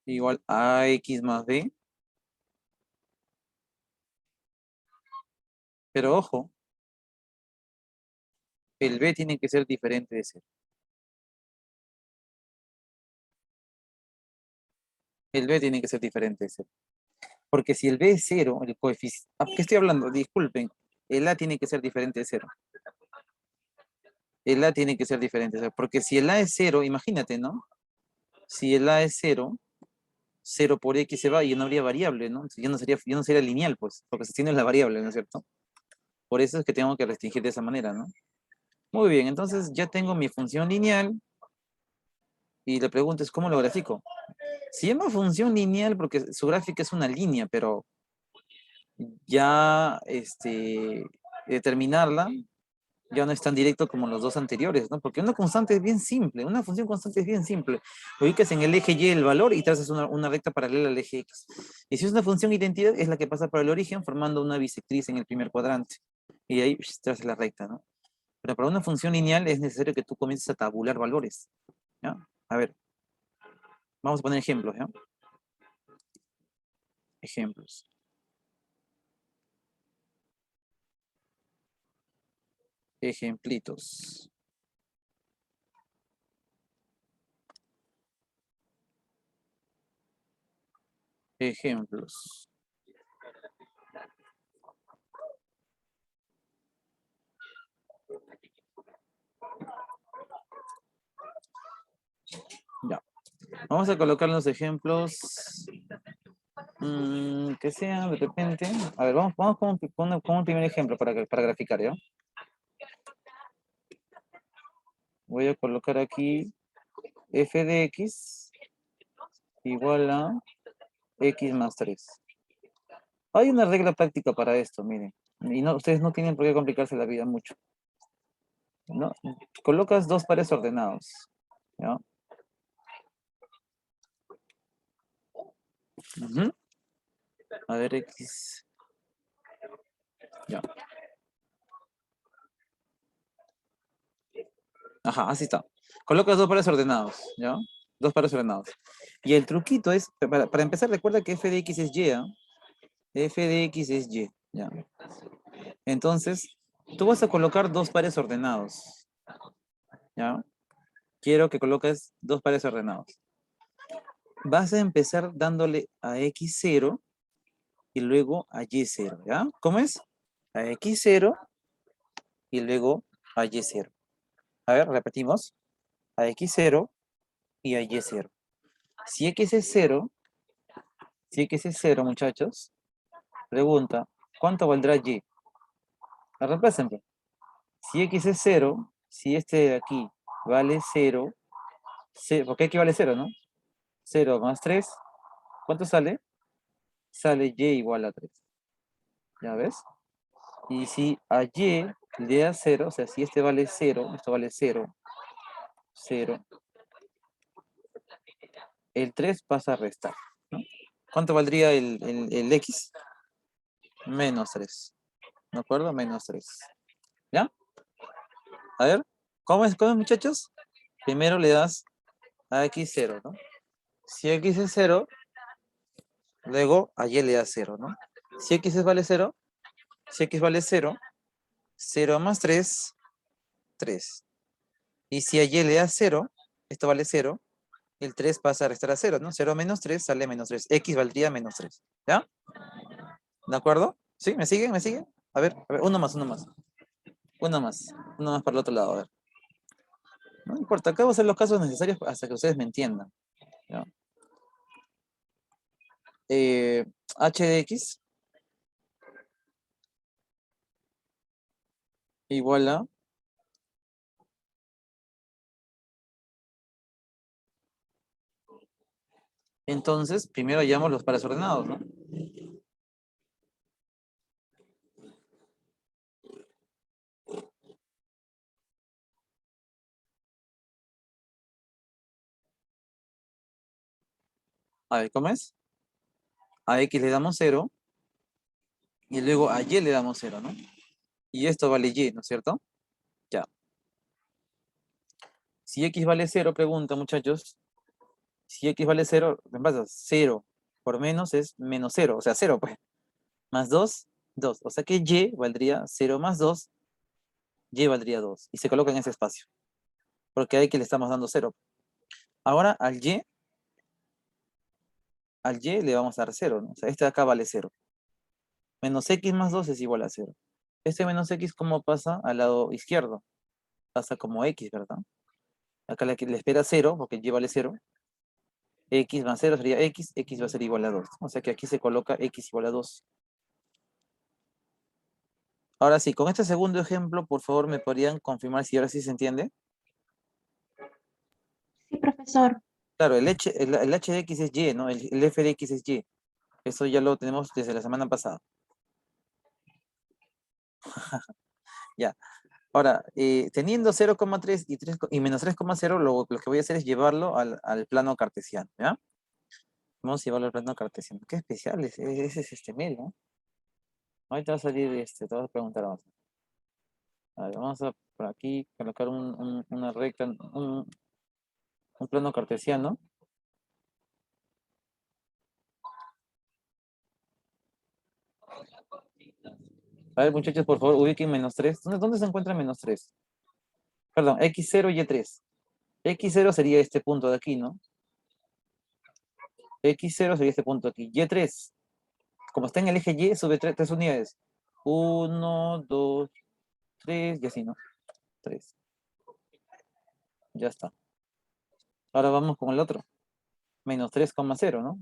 igual a x más b. Pero ojo, el b tiene que ser diferente de cero. El b tiene que ser diferente de cero. Porque si el b es cero, el coeficiente... ¿Qué estoy hablando? Disculpen. El a tiene que ser diferente de cero. El a tiene que ser diferente de cero. Porque si el a es cero, imagínate, ¿no? Si el a es cero, 0 por x se va y ya no habría variable, ¿no? Entonces ya no sería lineal, pues, porque se tiene la variable, ¿no es cierto? Por eso es que tengo que restringir de esa manera, ¿no? Muy bien, entonces ya tengo mi función lineal y le pregunto es ¿cómo lo grafico? Se llama función lineal porque su gráfica es una línea, pero ya determinarla ya no es tan directo como los dos anteriores, ¿no? Porque una constante es bien simple, una función constante es bien simple. Ubicas en el eje Y el valor y trazas una recta paralela al eje X. Y si es una función identidad, es la que pasa por el origen formando una bisectriz en el primer cuadrante. Y de ahí trazas la recta, ¿no? Pero para una función lineal es necesario que tú comiences a tabular valores, ¿ya? A ver, vamos a poner ejemplos, ¿ya? Ejemplos. Ejemplitos. Ejemplos. Ya. Vamos a colocar los ejemplos que sean de repente. A ver, vamos con un primer ejemplo para graficar, ¿ya? Voy a colocar aquí f de x igual a X más 3. Hay una regla práctica para esto, miren. Y no, ustedes no tienen por qué complicarse la vida mucho. ¿No? Colocas dos pares ordenados. ¿Ya? Ujú. A ver, X. Ya. Ajá, así está. Colocas dos pares ordenados, ¿ya? Dos pares ordenados. Y el truquito es, para empezar, recuerda que f de x es y, ¿ah? F de x es y, ¿ya? Entonces, tú vas a colocar dos pares ordenados, ¿ya? Quiero que coloques dos pares ordenados. Vas a empezar dándole a x0 y luego a y0, ¿ya? ¿Cómo es? A x0 y luego a y0. A ver, repetimos. A x0 y a y0. Si x es 0, muchachos, pregunta, ¿cuánto valdrá y? La reemplacen, pues. Si x es 0, si este de aquí vale 0, porque aquí vale 0, ¿no? 0 más 3, ¿cuánto sale? Sale y igual a 3. ¿Ya ves? Y si a y le da 0, o sea, si este vale 0, esto vale 0, 0, el 3 pasa a restar, ¿no? ¿Cuánto valdría el x? Menos 3. ¿De acuerdo? Menos 3. ¿Ya? A ver, ¿cómo es, muchachos? Primero le das a x0, ¿no? Si x es 0, luego a y le das 0, ¿no? Si x vale 0, si x vale 0, 0 más 3, 3. Y si a y le das 0, esto vale 0, el 3 pasa a restar a 0, ¿no? 0 menos 3 sale menos 3. X valdría menos 3. ¿Ya? ¿De acuerdo? ¿Sí? ¿Me siguen? ¿Me siguen? A ver, uno más, uno más. Uno más. Uno más para el otro lado, a ver. No importa, acabo de hacer los casos necesarios hasta que ustedes me entiendan. ¿Ya? H de x igual a... Entonces, primero hallamos los pares ordenados, ¿no? A ver, ¿cómo es? A x le damos 0 y luego a y le damos 0, ¿no? Y esto vale y, ¿no es cierto? Ya. Si x vale 0, pregunta, muchachos. Si x vale 0, ¿qué pasa? 0 por menos es menos 0, o sea, 0, pues. Más 2, 2. O sea que y valdría 0 más 2, y valdría 2. Y se coloca en ese espacio. Porque a x le estamos dando 0. Ahora al y le vamos a dar 0, ¿no? O sea, este de acá vale 0. Menos x más 2 es igual a 0. Este menos x, ¿cómo pasa? Al lado izquierdo. Pasa como x, ¿verdad? Acá le espera 0, porque y vale 0. X más 0 sería x, x va a ser igual a 2. O sea que aquí se coloca x igual a 2. Ahora sí, con este segundo ejemplo, por favor, ¿me podrían confirmar si ahora sí se entiende? Sí, profesor. Claro, el h de x es y, ¿no? El f de x es y. Eso ya lo tenemos desde la semana pasada. Ya. Ahora, teniendo 0,3 y menos 3,0, lo que voy a hacer es llevarlo al plano cartesiano, ¿ya? Vamos a llevarlo al plano cartesiano. Qué especial ese es este medio, ¿no? Ahorita va a salir te vas a preguntar más. A ver, vamos a por aquí colocar una recta, un plano cartesiano. A ver, muchachos, por favor, ubiquen menos 3. ¿Dónde se encuentra menos 3? Perdón, x0 y y3. X0 sería este punto de aquí, ¿no? X0 sería este punto de aquí. Y3, como está en el eje Y, sube 3 unidades. 1, 2, 3 y así, ¿no? 3. Ya está. Ahora vamos con el otro. Menos 3,0, ¿no?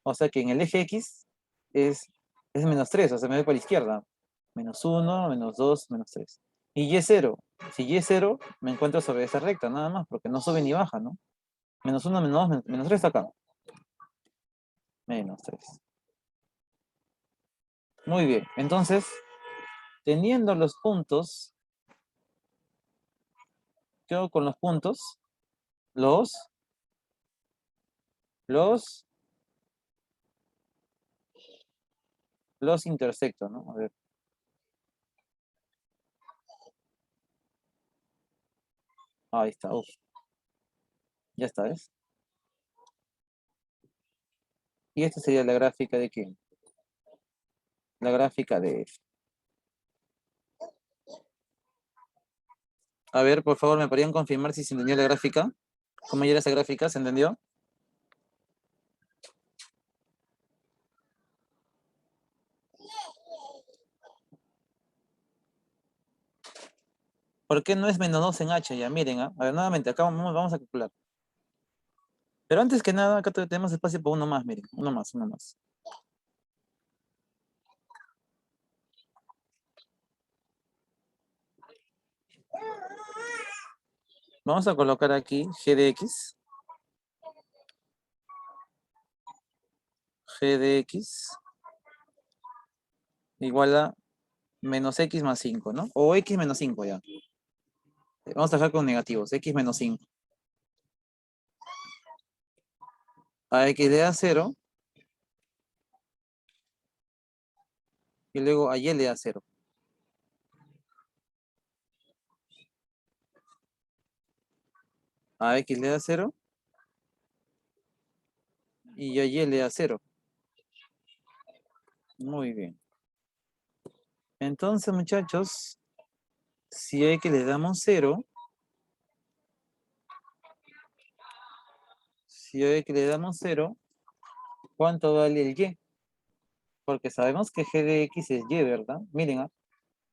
O sea que en el eje X es menos 3, o sea, me voy para la izquierda. Menos 1, menos 2, menos 3. Y Y0. Si Y0 me encuentro sobre esa recta, nada más, porque no sube ni baja, ¿no? Menos 1, menos 2, menos 3 acá. Menos 3. Muy bien. Entonces, teniendo los puntos, ¿qué hago con los puntos? Los intersecto, ¿no? A ver. Ahí está. Uf. Ya está, ¿ves? Y esta sería la gráfica de quién? La gráfica de F. A ver, por favor, ¿me podrían confirmar si se entendió la gráfica? ¿Cómo era esa gráfica? ¿Se entendió? ¿Por qué no es menos 2 en H? Ya, miren, ¿ah? A ver, nuevamente, acá vamos a calcular. Pero antes que nada, acá tenemos espacio para uno más, miren. Uno más, uno más. Vamos a colocar aquí g de x. G de x igual a menos x más 5, ¿no? O x menos 5 ya. Vamos a dejar con negativos. X menos 5. A x le da 0. Y luego a y le da 0. A x le da 0. Y a y le da 0. Muy bien. Entonces, muchachos, si a x le damos 0, si a x le damos 0, ¿cuánto vale el y? Porque sabemos que g de x es y, ¿verdad? Miren,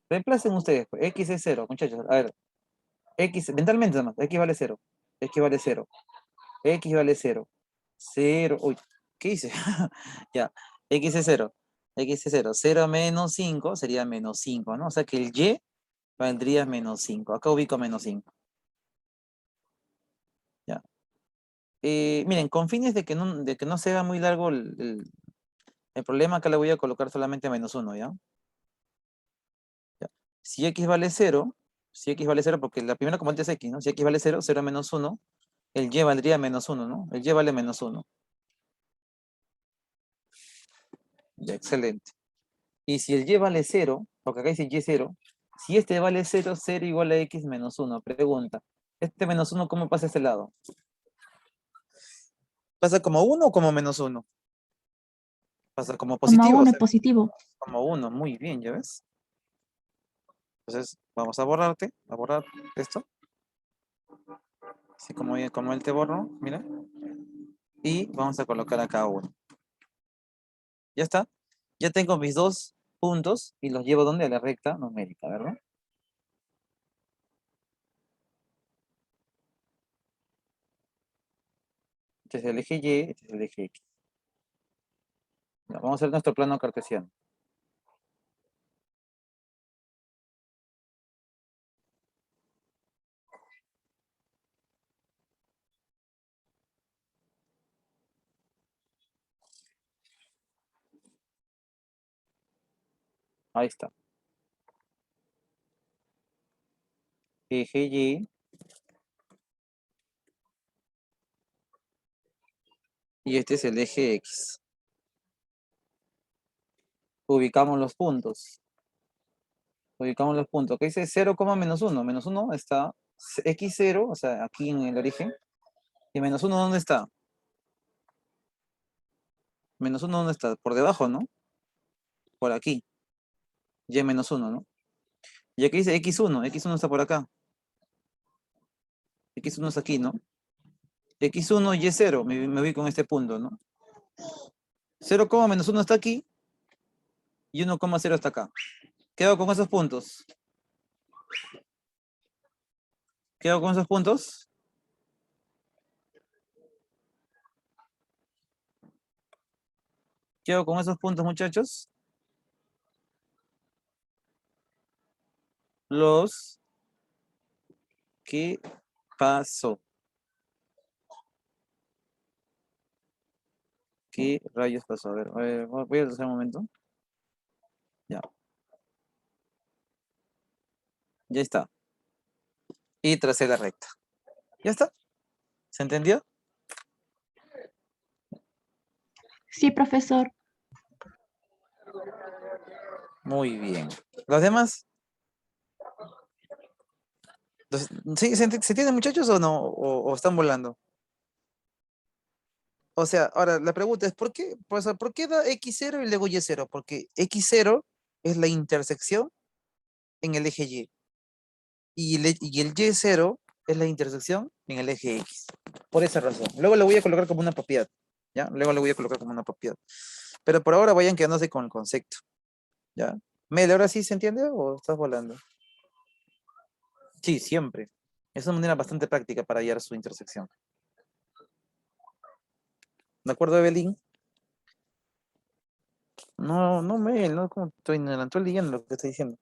reemplacen ustedes. Pues, x es 0, muchachos. A ver, x, mentalmente nada más, x vale 0. X vale 0. X vale 0. 0, uy, ¿qué hice? Ya, x es 0. X es 0. 0 menos 5 sería menos 5, ¿no? O sea que el y valdría menos 5. Acá ubico menos 5. Ya. Miren, con fines de que no se haga muy largo el problema, acá le voy a colocar solamente menos 1, ¿ya? Ya. Si x vale 0, si x vale 0, porque la primera componente es x, ¿no? Si x vale 0, 0 menos 1, el y valdría menos 1, ¿no? El y vale menos 1. Ya, excelente. Y si el y vale 0, porque acá dice y 0, si este vale 0, 0 igual a x menos 1. Pregunta, ¿este menos 1 cómo pasa a este lado? ¿Pasa como 1 o como menos 1? Pasa como Como positivo, o uno es sea, positivo. como 1. Muy bien, ¿ya ves? Entonces, vamos a borrar esto. Así como él te borró, mira. Y vamos a colocar acá 1. Ya está. Ya tengo mis dos puntos y los llevo ¿dónde? A la recta numérica, ¿verdad? Este es el eje Y, este es el eje X. Ya, vamos a hacer nuestro plano cartesiano. Ahí está. Eje y este es el eje X. Ubicamos los puntos. Ubicamos los puntos. ¿Qué dice 0, menos 1? Menos 1 está x0, o sea, aquí en el origen. ¿Y menos 1 dónde está? Menos 1 dónde está? Por debajo, ¿no? Por aquí. Y menos 1, ¿no? Y aquí dice x1. X1 está por acá. X1 está aquí, ¿no? X1 y Y0. Me ubico en este punto, ¿no? 0, menos 1 está aquí. Y 1,0 está acá. ¿Qué hago con esos puntos? ¿Qué hago con esos puntos? ¿Qué hago con esos puntos, muchachos? ¿Qué pasó? ¿Qué rayos pasó? A ver, voy a hacer un momento. Ya, ya está. Y tracé la recta. ¿Ya está? ¿Se entendió? Sí, profesor. Muy bien. ¿Los demás? Entonces, ¿sí, se entienden, muchachos, o no? ¿O están volando? O sea, ahora la pregunta es, ¿por qué? Pues, ¿por qué da x0 y luego y0? Porque x0 es la intersección en el eje y. Y el y0 es la intersección en el eje x. Por esa razón. Luego lo voy a colocar como una propiedad. ¿Ya? Luego lo voy a colocar como una propiedad. Pero por ahora vayan quedándose con el concepto. ¿Ya? Mel, ¿ahora sí se entiende o estás volando? Sí, siempre. Es una manera bastante práctica para hallar su intersección. ¿De acuerdo, Evelyn? No, no, Mel, no, como estoy leyendo lo que estoy diciendo.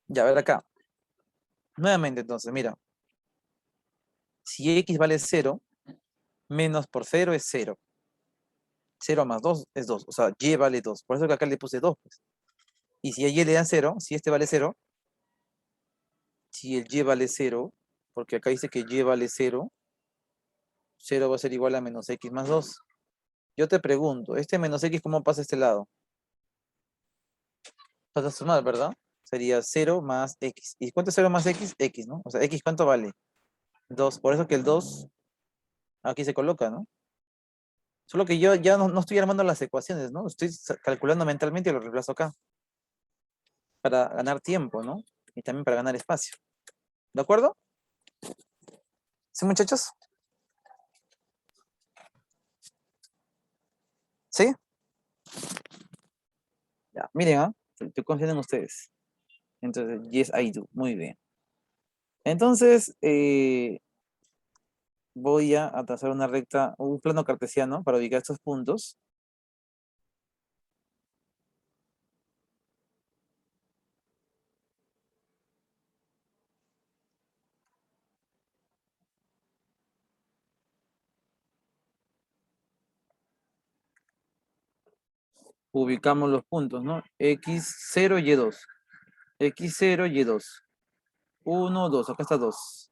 Ya, a ver acá. Nuevamente, entonces, mira. Si x vale 0, menos por 0 es 0. 0 más 2 es 2. O sea, y vale 2. Por eso que acá le puse 2, pues. Y si a y le dan 0, si este vale 0, si el y vale 0, porque acá dice que y vale 0, 0 va a ser igual a menos x más 2. Yo te pregunto, ¿este menos x cómo pasa a este lado? Pasa a sumar, ¿verdad? Sería 0 más x. ¿Y cuánto es 0 más x? X, ¿no? O sea, x, ¿cuánto vale? 2. Por eso que el 2 aquí se coloca, ¿no? Solo que yo ya no estoy armando las ecuaciones, ¿no? Estoy calculando mentalmente y lo reemplazo acá. Para ganar tiempo, ¿no? Y también para ganar espacio. ¿De acuerdo? ¿Sí, muchachos? ¿Sí? Ya, miren, ¿ah? Estoy confiando en ustedes. Entonces, yes, I do. Muy bien. Entonces, voy a trazar una recta, un plano cartesiano para ubicar estos puntos. Ubicamos los puntos, ¿no? X0, Y2. X0, Y2. 1, 2. Acá está 2.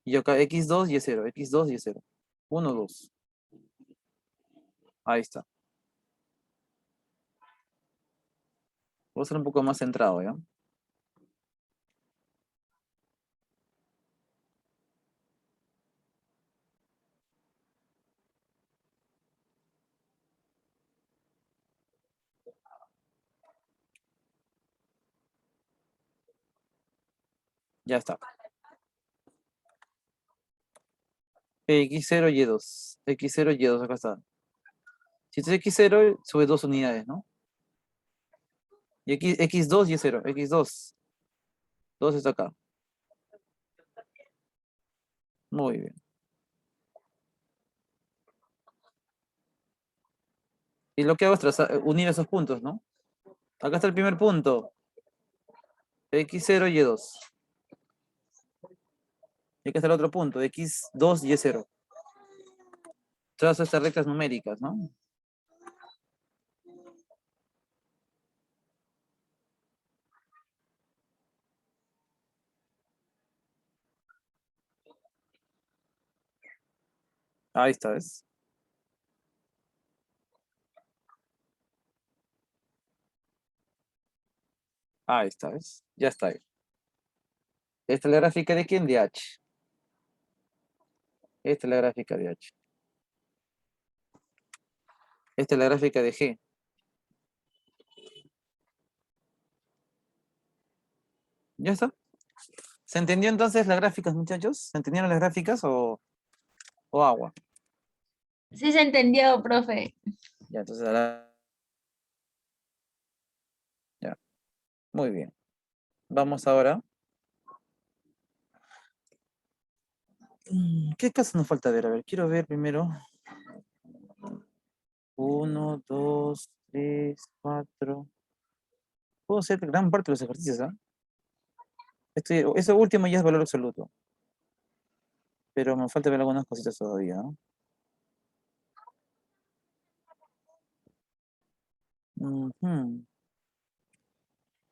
Y acá X2, Y0. X2, Y0. 1, 2. Ahí está. Voy a ser un poco más centrado, ¿ya? Ya está. X0, Y2. X0, Y2, acá está. Si esto es X0, sube 2 unidades, ¿no? Y X2, Y0. X2. 2 está acá. Muy bien. Y lo que hago es unir esos puntos, ¿no? Acá está el primer punto. X0, Y2. Y acá está el otro punto. X2, Y0. Trazo estas rectas numéricas, ¿no? Ahí está, ¿ves? Ahí está, ¿ves? Ya está ahí. Esta es la gráfica de quién, de H. Esta es la gráfica de H. Esta es la gráfica de G. ¿Ya está? ¿Se entendió entonces las gráficas, muchachos? ¿Se entendieron las gráficas o agua? Sí se entendió, profe. Ya, entonces ahora... Ya, muy bien. Vamos ahora. ¿Qué caso nos falta ver? A ver, quiero ver primero. 1, 2, 3, 4. Puedo hacer gran parte de los ejercicios, ¿ah? Ese último ya es valor absoluto. Pero me falta ver algunas cositas todavía, ¿no? Ujú.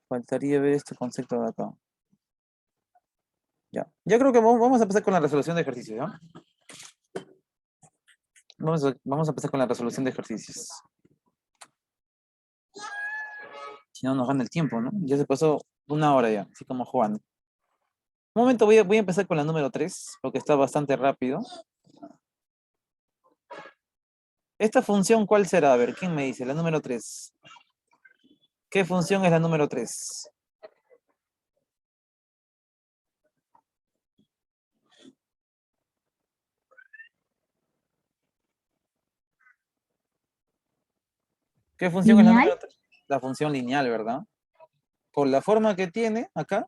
Faltaría ver este concepto de acá. Ya. Yo creo que vamos a empezar con la resolución de ejercicios, ¿ya? Vamos a empezar con la resolución de ejercicios. Si no, nos gana el tiempo, ¿no? Ya se pasó una hora ya, así como jugando. Un momento, voy a empezar con la número 3, porque está bastante rápido. ¿Esta función cuál será? A ver, ¿quién me dice? La número 3. ¿Qué función es la número 3? ¿Qué función es la ¿Lineal? número 3? La función lineal, ¿verdad? Por la forma que tiene acá,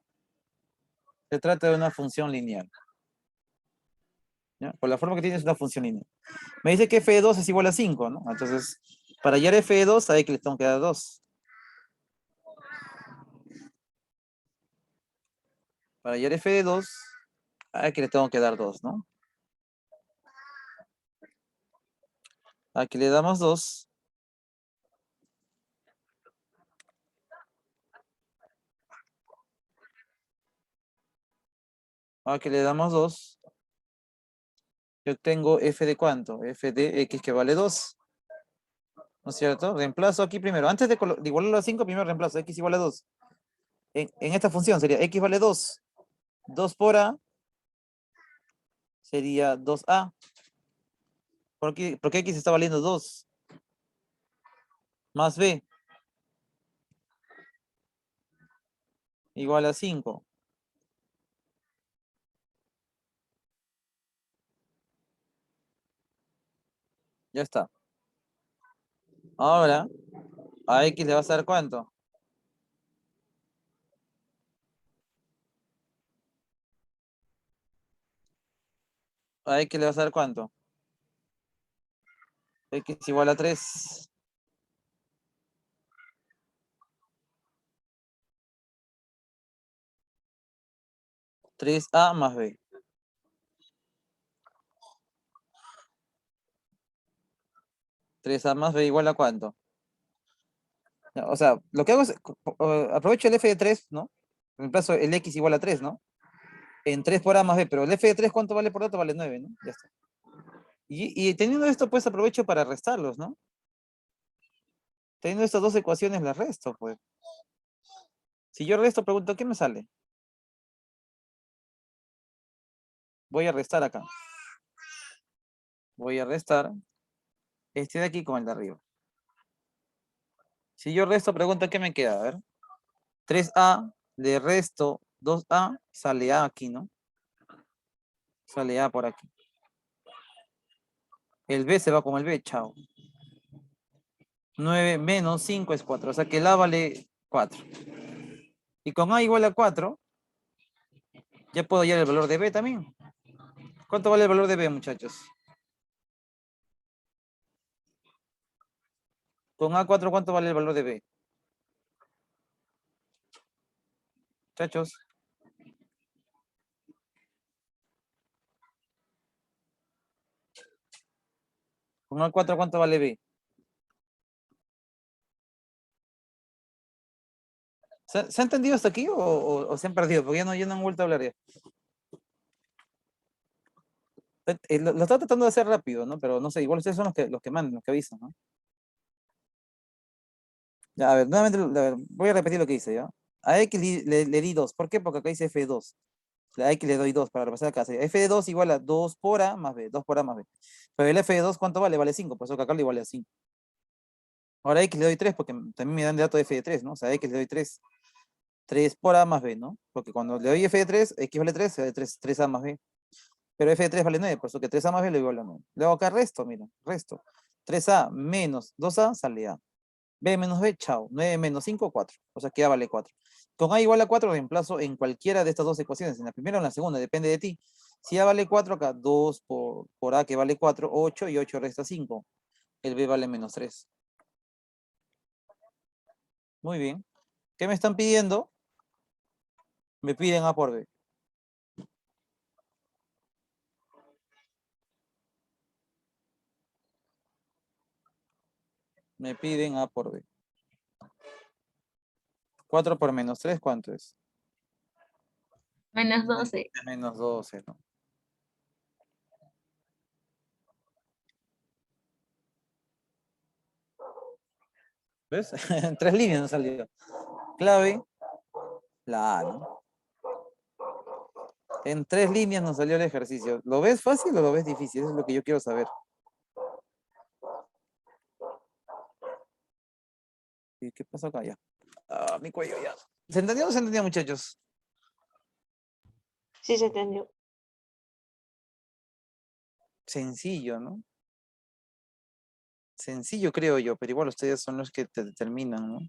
se trata de una función lineal. ¿Ya? Por la forma que tiene es una función lineal. Me dice que f de 2 es igual a 5, ¿no? Entonces, para hallar f de 2, hay que le tengo que dar 2. Para hallar f de 2, hay que le tengo que dar 2, ¿no? Aquí le damos 2. Aquí le damos 2. Yo tengo f de ¿cuánto? F de x que vale 2. ¿No es cierto? Reemplazo aquí primero. Antes de igualarlo a 5, primero reemplazo x igual a 2. En esta función sería x vale 2. 2 por a sería 2a. Porque x está valiendo 2. Más b igual a 5. Ya está. Ahora, a x le va a dar ¿cuánto? A x le va a dar ¿cuánto? X igual a 3. 3a más b. 3a más b igual a ¿cuánto? Ya, o sea, lo que hago es, aprovecho el f de 3, ¿no? Reemplazo el x igual a 3, ¿no? En 3 por a más b, pero el f de 3, ¿cuánto vale por dato? Vale 9, ¿no? Ya está. Y teniendo esto, pues aprovecho para restarlos, ¿no? Teniendo estas dos ecuaciones, las resto, pues. Si yo resto, pregunto, ¿qué me sale? Voy a restar acá. Voy a restar este de aquí con el de arriba. Si yo resto, pregunto, ¿qué me queda? A ver. 3a, le resto 2a, sale a aquí, ¿no? Sale a por aquí. El b se va con el b, chao. 9 menos 5 es 4, o sea que el a vale 4. Y con a igual a 4, ya puedo hallar el valor de b también. ¿Cuánto vale el valor de b, muchachos? Con A4, ¿cuánto vale el valor de B? Muchachos, con A4, ¿cuánto vale B? ¿Se ha entendido hasta aquí o se han perdido? Porque ya no han vuelto a hablar ya. Lo está tratando de hacer rápido, ¿no? Pero no sé, igual ustedes son los que mandan, los que avisan, ¿no? Ya, a ver, nuevamente, a ver, voy a repetir lo que dice, ¿ya? A X le di 2. ¿Por qué? Porque acá dice F2. A X le doy 2 para repasar acá. F de 2 igual a 2 por A más B. 2 por A más B. Pero el F de 2, ¿cuánto vale? Vale 5. Por eso que acá le vale a 5. Ahora a X le doy 3 porque también me dan de dato de F de 3, ¿no? O sea, a X le doy 3. 3 por A más B, ¿no? Porque cuando le doy F de 3, X vale 3, se vale 3A más B. Pero F de 3 vale 9, por eso que 3A más B le igual a 9. Luego acá resto, mira, resto. 3A menos 2A sale A. B menos B, chao. 9 menos 5, 4. O sea que A vale 4. Con A igual a 4 reemplazo en cualquiera de estas dos ecuaciones, en la primera o en la segunda, depende de ti. Si A vale 4, acá 2 por A que vale 4, 8 y 8 resta 5. El B vale menos 3. Muy bien. ¿Qué me están pidiendo? Me piden A por B. Me piden A por B. 4 por menos 3, ¿cuánto es? Menos 12. Menos 12, ¿no? ¿Ves? En 3 líneas nos salió. Clave, la A, ¿no? En 3 líneas nos salió el ejercicio. ¿Lo ves fácil o lo ves difícil? Eso es lo que yo quiero saber. ¿Y qué pasó acá ya? Ah, mi cuello ya. ¿Se entendió o no se entendió, muchachos? Sí, se entendió. Sencillo, ¿no? Sencillo creo yo, pero igual ustedes son los que te determinan, ¿no?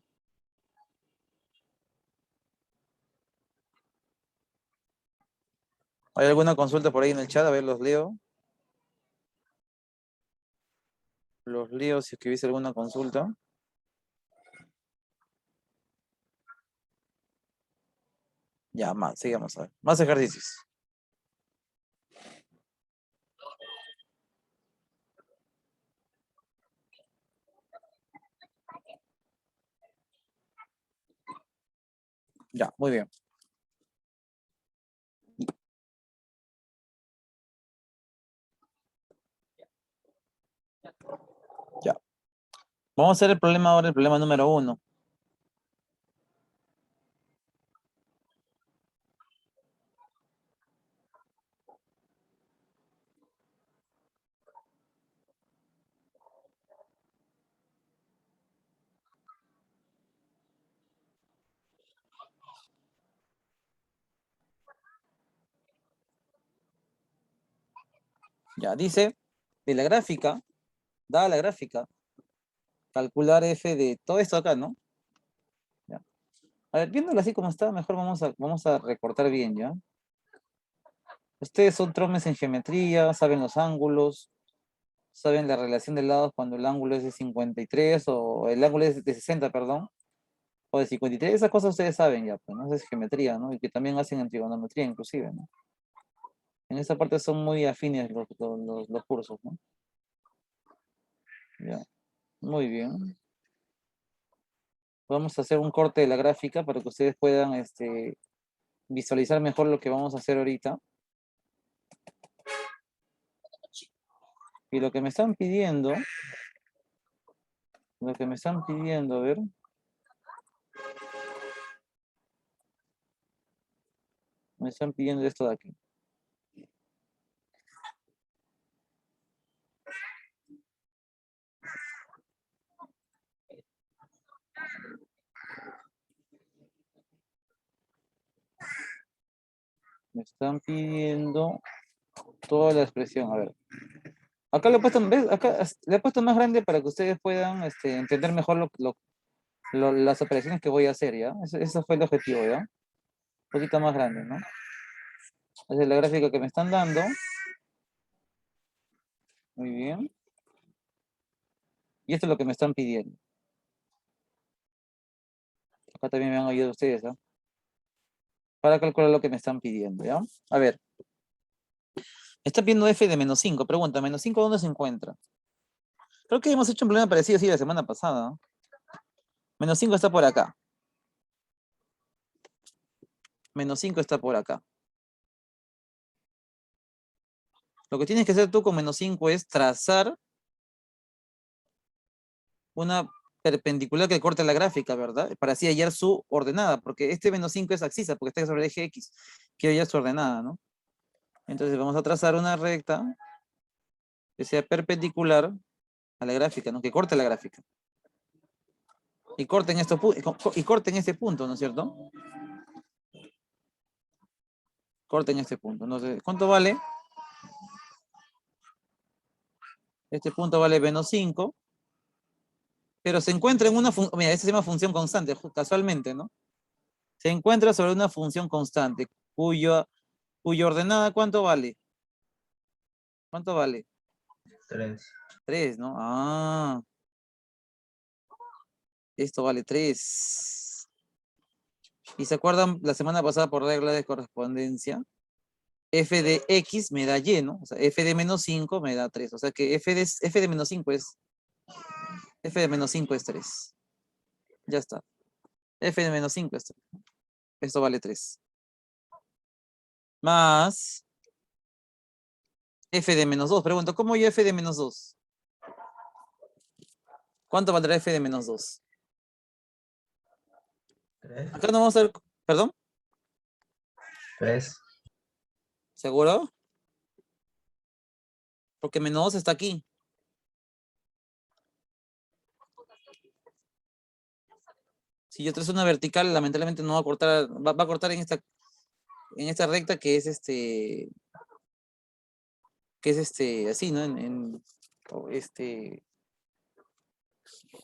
¿Hay alguna consulta por ahí en el chat? A ver, los leo. Los leo si es que hubiese alguna consulta. Ya, más, sigamos a ver. Más ejercicios. Ya, muy bien. Ya. Vamos a hacer el problema ahora, el problema número 1. Ya, dice, de la gráfica, dada la gráfica, calcular f de todo esto acá, ¿no? Ya. A ver, viéndolo así como está, mejor vamos a recortar bien, ¿ya? Ustedes son tromes en geometría, saben los ángulos, saben la relación de lados cuando el ángulo es de 53 o el ángulo es de 60, perdón, o de 53, esas cosas ustedes saben ya, pues, ¿no? Esa es geometría, ¿no? Y que también hacen en trigonometría inclusive, ¿no? En esa parte son muy afines los cursos, ¿no? Ya, muy bien. Vamos a hacer un corte de la gráfica para que ustedes puedan visualizar mejor lo que vamos a hacer ahorita. Y lo que me están pidiendo, a ver, me están pidiendo esto de aquí. Me están pidiendo toda la expresión, a ver. Acá le he puesto, ¿ves? Acá le he puesto más grande para que ustedes puedan entender mejor las operaciones que voy a hacer, ¿ya? Ese fue el objetivo, ¿ya? Un poquito más grande, ¿no? Esa es la gráfica que me están dando. Muy bien. Y esto es lo que me están pidiendo. Acá también me han oído ustedes, ¿ah? Para calcular lo que me están pidiendo, ¿ya? A ver. Está pidiendo f de menos 5. Pregunta, ¿menos 5 dónde se encuentra? Creo que hemos hecho un problema parecido así la semana pasada, ¿no? Menos 5 está por acá. Menos 5 está por acá. Lo que tienes que hacer tú con menos 5 es trazar una perpendicular que corte la gráfica, ¿verdad? Para así hallar su ordenada, porque este menos 5 es abscisa, porque está sobre el eje X. Quiero hallar su ordenada, ¿no? Entonces vamos a trazar una recta que sea perpendicular a la gráfica, ¿no? Que corte la gráfica. Y corten, y corten este punto, ¿no es cierto? Corten este punto. No sé, ¿cuánto vale? Este punto vale menos 5, pero se encuentra en una función, mira, esta se llama función constante, casualmente, ¿no? Se encuentra sobre una función constante, cuya ordenada, ¿cuánto vale? ¿Cuánto vale? 3. 3, ¿no? Ah, esto vale 3. ¿Y se acuerdan la semana pasada por regla de correspondencia? F de X me da Y, ¿no? O sea, F de menos 5 me da 3. O sea que F de menos 5 es 3. Ya está. F de menos 5 esto. Esto vale 3. Más F de menos 2. Pregunto, ¿cómo yo F de menos 2? ¿Cuánto valdrá F de menos 2? 3. Acá no vamos a ver. ¿Perdón? 3. ¿Seguro? Porque menos 2 está aquí. Si yo trazo una vertical, lamentablemente no va a cortar, va a cortar en esta recta que es así, ¿no? O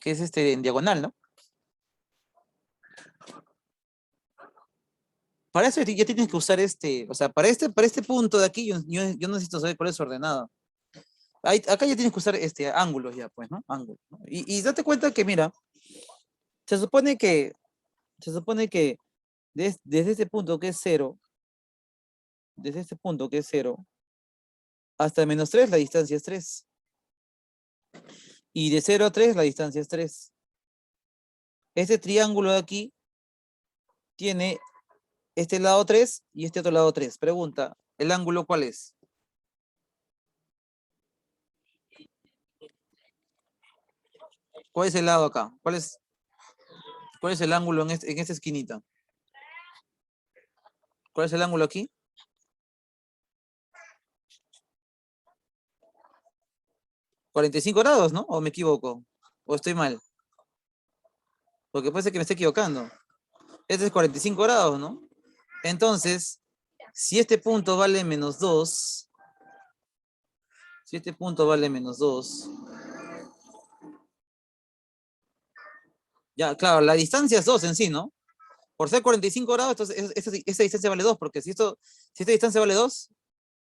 que es en diagonal, ¿no? Para eso ya tienes que usar o sea, para este punto de aquí, yo necesito saber cuál es su ordenada. Acá ya tienes que usar ángulos ya, pues, ¿no? Ángulos, ¿no? Y date cuenta que, mira, se supone que desde este punto que es 0, desde este punto que es 0, hasta menos 3 la distancia es 3. Y de 0 a 3 la distancia es 3. Este triángulo de aquí tiene este lado 3 y este otro lado 3. Pregunta, ¿el ángulo cuál es? ¿Cuál es el lado acá? ¿Cuál es el ángulo en esta esquinita? ¿Cuál es el ángulo aquí? 45 grados, ¿no? ¿O me equivoco? ¿O estoy mal? Porque puede ser que me esté equivocando. Este es 45 grados, ¿no? Entonces, si este punto vale menos 2, si este punto vale menos 2, ya, claro, la distancia es 2 en sí, ¿no? Por ser 45 grados, entonces esta distancia vale 2, porque si esta distancia vale 2,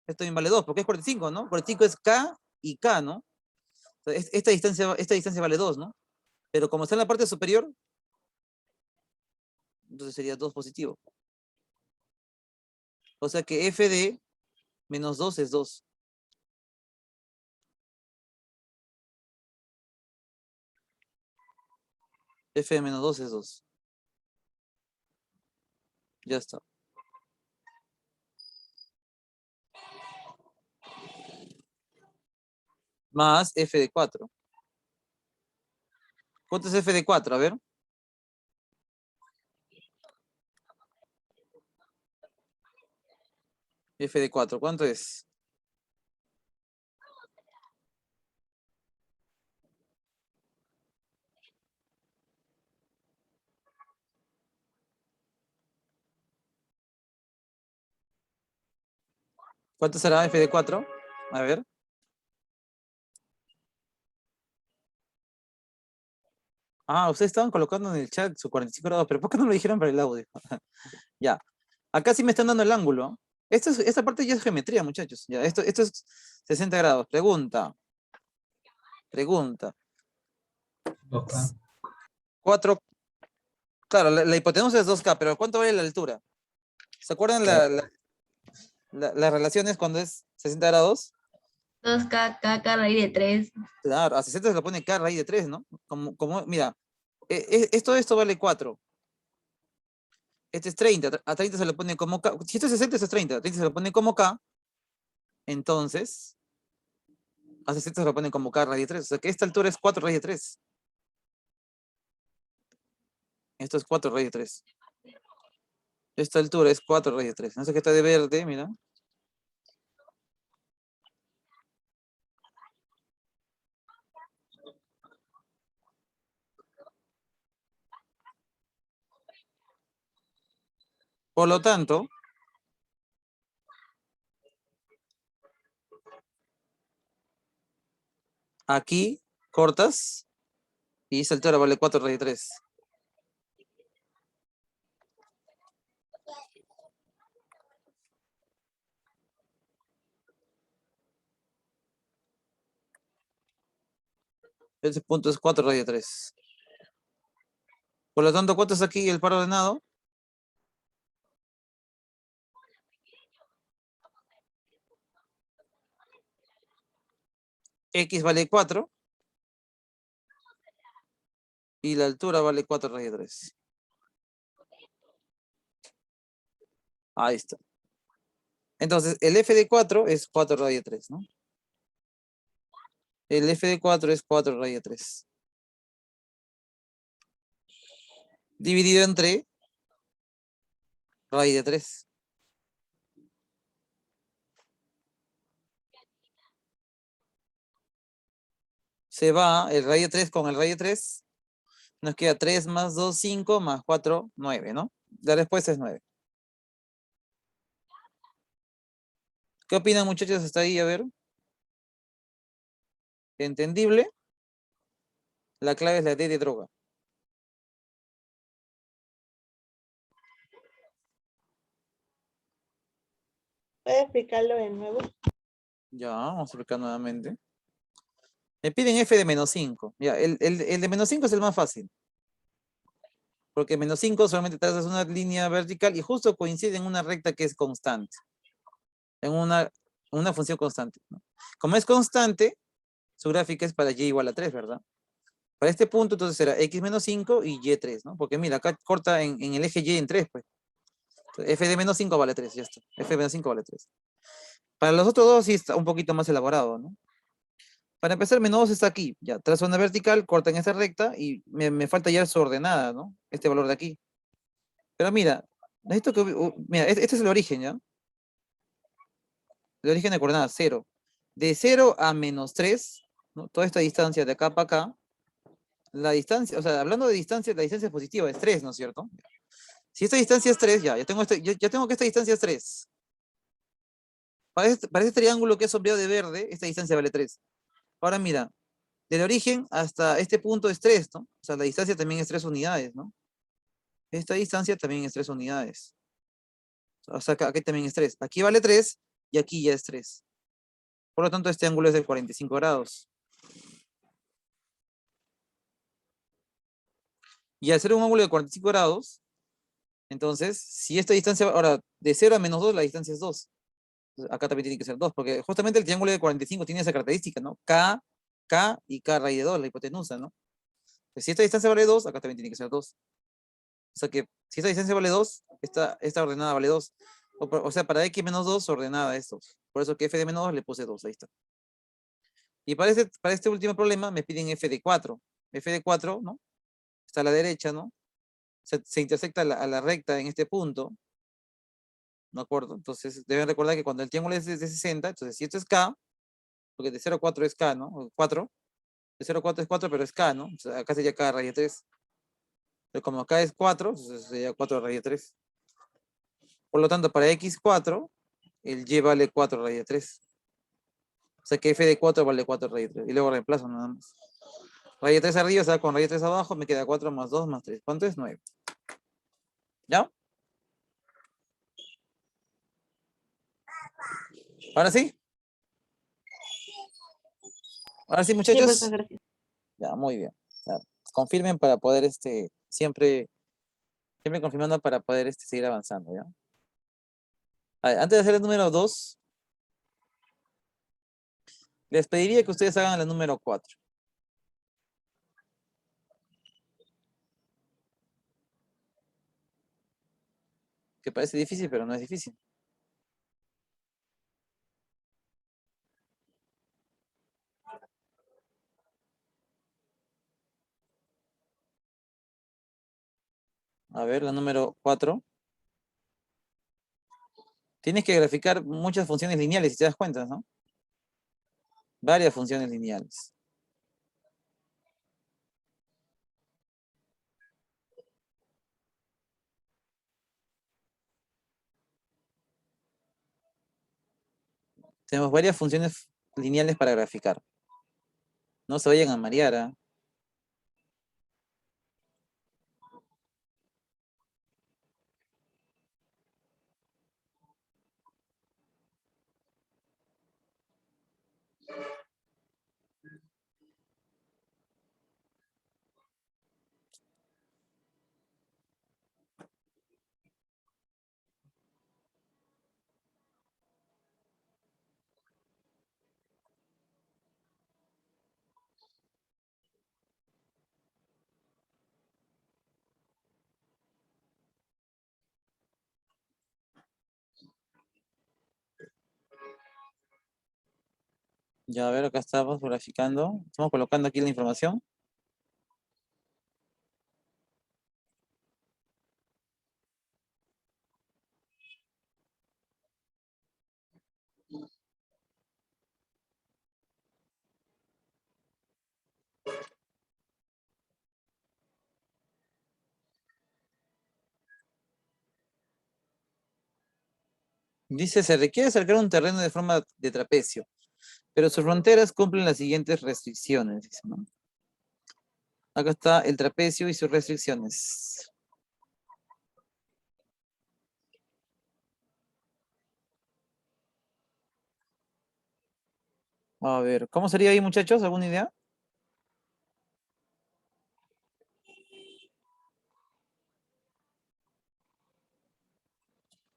esto también vale 2, porque es 45, ¿no? 45 es K y K, ¿no? Entonces, esta distancia vale 2, ¿no? Pero como está en la parte superior, entonces sería 2 positivo. O sea que F de menos 2 es 2. F de menos 2 es 2. Ya está. Más F de 4. ¿Cuánto es F de 4? A ver. F de 4, ¿cuánto es? ¿Cuánto será F de 4? A ver. Ah, ustedes estaban colocando en el chat su 45 grados, pero ¿por qué no lo dijeron para el audio? Ya. Acá sí me están dando el ángulo. Esta parte ya es geometría, muchachos. Ya, esto es 60 grados. Pregunta. 2K. 4, claro, la hipotenusa es 2K, pero ¿cuánto vale la altura? ¿Se acuerdan las relaciones cuando es 60 grados? 2K raíz de 3. Claro, a 60 se le pone K raíz de 3, ¿no? Mira, esto vale 4. Este es 30. A 30 se le pone como K. Si esto es 60, esto es 30. A 30 se le pone como K. Entonces, a 60 se le pone como K raíz de 3. O sea que esta altura es 4 raíz de 3. Esto es 4 raíz de 3. Esta altura es 4 raíz de 3. No sé qué está de verde, mira. Por lo tanto, aquí cortas y esta altura vale 4 raíz de 3. Ese punto es 4 raíz de 3. Por lo tanto, ¿cuánto es aquí el par ordenado? X vale 4 y la altura vale 4 raíz de 3. Ahí está. Entonces, el f de 4 es 4 raíz de 3, ¿no? El f de 4 es 4 raíz de 3. Dividido entre raíz de 3. Se va el raíz de 3 con el raíz de 3. Nos queda 3 más 2, 5, más 4, 9, ¿no? La respuesta es 9. ¿Qué opinan, muchachos, hasta ahí? A ver. ¿Entendible? La clave es la D de droga. ¿Puede explicarlo de nuevo? Ya, vamos a explicar nuevamente. Me piden f de menos 5. Ya, el de menos 5 es el más fácil. Porque menos 5 solamente trazas una línea vertical y justo coincide en una recta que es constante. En una función constante, ¿no? Como es constante, su gráfica es para y igual a 3, ¿verdad? Para este punto, entonces será x menos 5 y y 3, ¿no? Porque mira, acá corta en el eje y en 3, pues. Entonces, f de menos 5 vale 3, ya está. F de menos 5 vale 3. Para los otros dos sí está un poquito más elaborado, ¿no? Para empezar, menos 2 está aquí. Ya, trazo una vertical, corta en esta recta y me falta ya su ordenada, ¿no? Este valor de aquí. Pero mira, necesito que... mira, este es el origen, ¿ya? El origen de coordenadas 0. De 0 a menos 3, ¿no? Toda esta distancia de acá para acá, la distancia, o sea, hablando de distancia, la distancia positiva es 3, ¿no es cierto? Si esta distancia es 3, ya tengo, ya tengo que esta distancia es 3. Para este triángulo que es sombreado de verde, esta distancia vale 3. Ahora mira, del origen hasta este punto es 3, ¿no? O sea, la distancia también es 3 unidades, ¿no? Esta distancia también es 3 unidades. O sea, aquí también es 3. Aquí vale 3 y aquí ya es 3. Por lo tanto, este ángulo es de 45 grados. Y al ser un ángulo de 45 grados, entonces, si esta distancia, ahora, de 0 a menos 2, la distancia es 2. Entonces, acá también tiene que ser 2, porque justamente el triángulo de 45 tiene esa característica, ¿no? K y K raíz de 2, la hipotenusa, ¿no? Pues si esta distancia vale 2, acá también tiene que ser 2. O sea que, si esta distancia vale 2, esta ordenada vale 2. O sea, para x menos 2, ordenada es 2. Por eso que f de menos 2 le puse 2, ahí está. Y para este último problema me piden f de 4. F de 4, ¿no? Está a la derecha, ¿no? Se intersecta a la recta en este punto. ¿De acuerdo? Entonces, deben recordar que cuando el triángulo es de 60, entonces si esto es K, porque de 0 a 4 es K, ¿no? O 4, de 0 a 4 es 4, pero es K, ¿no? Entonces, acá sería K raíz de 3. Pero como acá es 4, entonces sería 4 raíz de 3. Por lo tanto, para x4, el y vale 4 raíz de 3. O sea que f de 4 vale 4 raíz de 3. Y luego reemplazo nada más. Raíz de 3 arriba, o sea, con raíz de 3 abajo, me queda 4 más 2 más 3. ¿Cuánto es? 9. ¿Ya? ¿Ahora sí? ¿Ahora sí, Sí, profesor, muchachos? gracias. Ya, muy bien. Ya, confirmen para poder, siempre confirmando para poder, seguir avanzando, ¿ya? A ver, antes de hacer el número 2, les pediría que ustedes hagan el número 4. Que parece difícil, pero no es difícil. A ver, la número 4. Tienes que graficar muchas funciones lineales, si te das cuenta, ¿no? Varias funciones lineales. Tenemos varias funciones lineales para graficar. No se vayan a marear, ¿ah? Ya, a ver, acá estamos graficando. Estamos colocando aquí la información. Dice, se requiere acercar un terreno de forma de trapecio, pero sus fronteras cumplen las siguientes restricciones, dice, ¿no? Acá está el trapecio y sus restricciones. A ver, ¿cómo sería ahí, muchachos? ¿Alguna idea?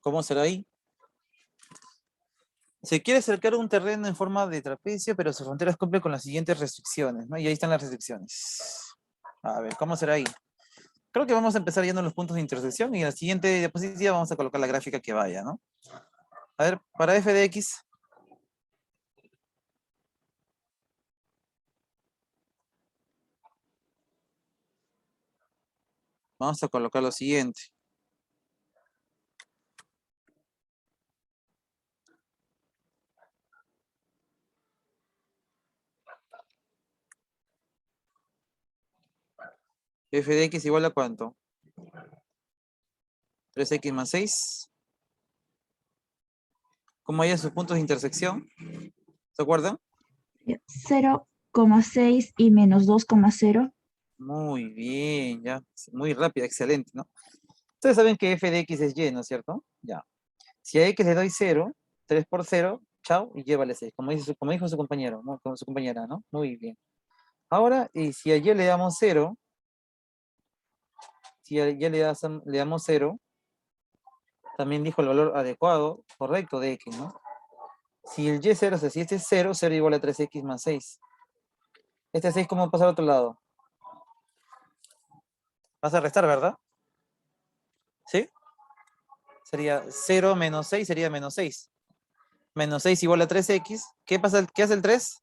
¿Cómo será ahí? Se quiere acercar un terreno en forma de trapecio, pero sus fronteras cumplen con las siguientes restricciones, ¿no? Y ahí están las restricciones. A ver, ¿cómo será ahí? Creo que vamos a empezar yendo a los puntos de intersección y en la siguiente diapositiva vamos a colocar la gráfica que vaya, ¿no? A ver, para f de x, vamos a colocar lo siguiente. F de x igual a ¿cuánto? 3x más 6. ¿Cómo hay sus puntos de intersección? ¿Se acuerdan? 0,6 y menos 2,0. Muy bien, ya. Muy rápido, excelente, ¿no? Ustedes saben que f de x es y, ¿no es cierto? Ya. Si a x le doy 0, 3 por 0, chao, y llévale 6, como dijo su compañero, ¿no? Como su compañera, ¿no? Muy bien. Ahora, y si a y le damos 0, si a y le damos 0, también dijo el valor adecuado, correcto de x, ¿no? Si el y0, o sea, si este es 0, 0 igual a 3x más 6. Este 6, ¿cómo pasa al otro lado? Vas a restar, ¿verdad? ¿Sí? Sería 0 menos 6, sería menos 6. Menos 6 igual a 3x. ¿Qué pasa? ¿Qué hace el 3?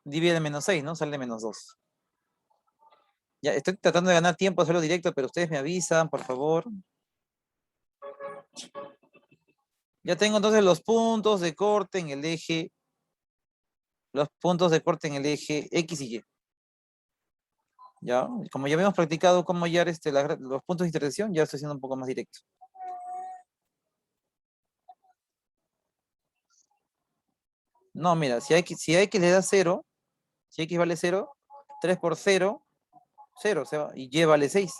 Divide el menos 6, ¿no? Sale menos 2. Ya, estoy tratando de ganar tiempo, hacerlo directo, pero ustedes me avisan, por favor. Ya tengo entonces los puntos de corte en el eje, X y Y. Ya, como ya habíamos practicado cómo hallar los puntos de intersección, ya estoy siendo un poco más directo. No, mira, si a X le da 0, si X vale 0, 3 por 0, 0, y Y vale 6.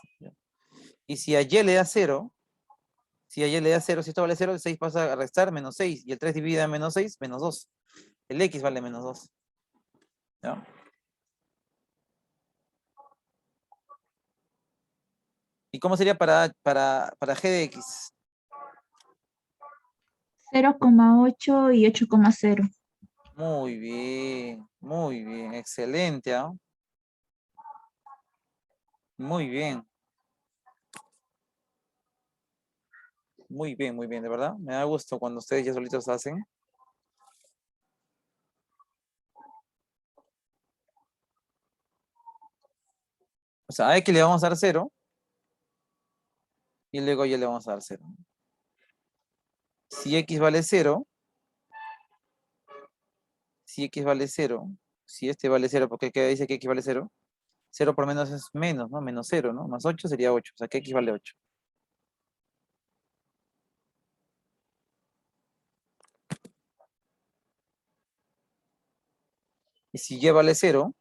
Y si a Y le da 0, si a Y le da 0, si esto vale 0, el 6 pasa a restar menos 6, y el 3 divide en menos 6, menos 2. El X vale menos 2. ¿Ya? ¿Y cómo sería para G de X? 0,8 y 8,0. Muy bien, excelente, ¿ah? Muy bien, muy bien, de verdad. Me da gusto cuando ustedes ya solitos hacen. O sea, a X le vamos a dar 0 y luego a Y le vamos a dar 0. Si X vale 0, si X vale 0, si este vale 0, porque acá dice que X vale 0, 0 por menos es menos, ¿no? Menos 0, ¿no? Más 8 sería 8, o sea que X vale 8. Y si Y vale 0,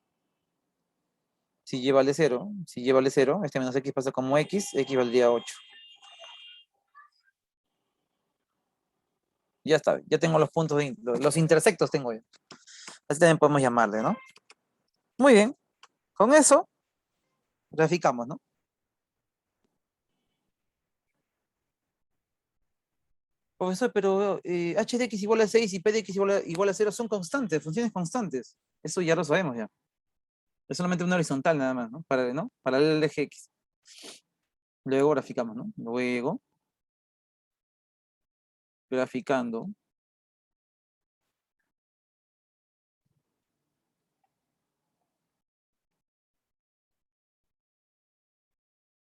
si Y vale 0, si Y vale 0, este menos X pasa como X valdría 8. Ya está, ya tengo los puntos, los intersectos tengo yo. Así también podemos llamarle, ¿no? Muy bien, con eso graficamos, ¿no? Profesor, pero h de x igual a 6 y p de x igual a 0 son constantes, funciones constantes. Eso ya lo sabemos ya. Es solamente una horizontal nada más, ¿no? Para el eje x. Luego graficamos, ¿no? Luego, graficando.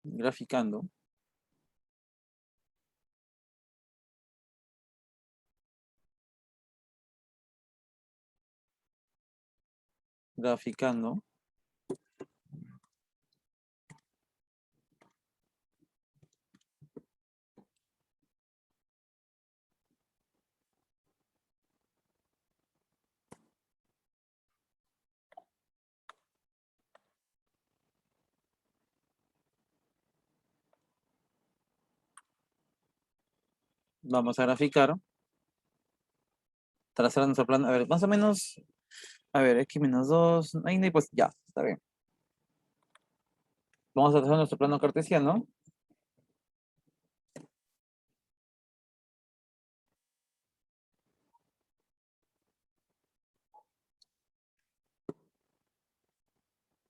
Graficando. Graficando. Vamos a graficar. Trazar nuestro plano. A ver, más o menos. A ver, x menos 2. Ahí no hay pues ya, está bien. Vamos a trazar nuestro plano cartesiano.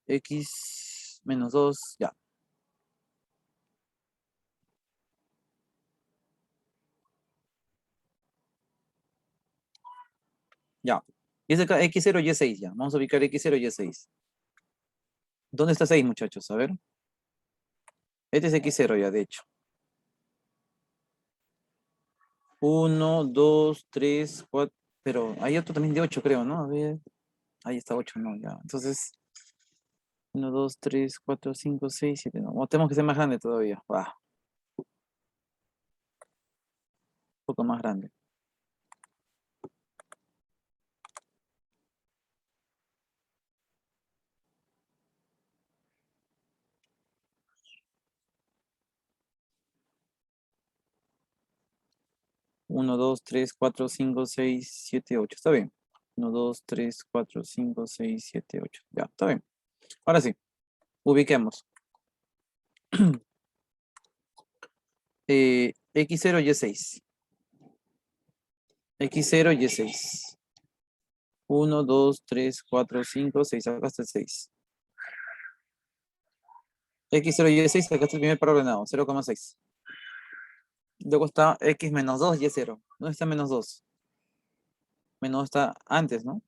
X menos 2, ya. Ya. Y es acá X0 y Y6 ya. Vamos a ubicar X0 y Y6. ¿Dónde está 6, muchachos? A ver. Este es X0 ya, de hecho. 1, 2, 3, 4. Pero hay otro también de 8, creo, ¿no? A ver. Ahí está 8, no, ya. Entonces, 1, 2, 3, 4, 5, 6, 7. No, o tenemos que ser más grande todavía. Va, un poco más grande. Uno, 2, 3, 4, 5, 6, 7, 8. Está bien. 1, 2, 3, 4, 5, 6, 7, 8. Ya, está bien. Ahora sí, ubiquemos. X0, Y6. X0, Y6. 1, 2, 3, 4, 5, 6. Acá está el 6. X0, Y6. Acá está el primer par ordenado. 0,6. Luego está X menos 2, Y0. ¿Dónde está menos 2? Menos 2 está antes, ¿no?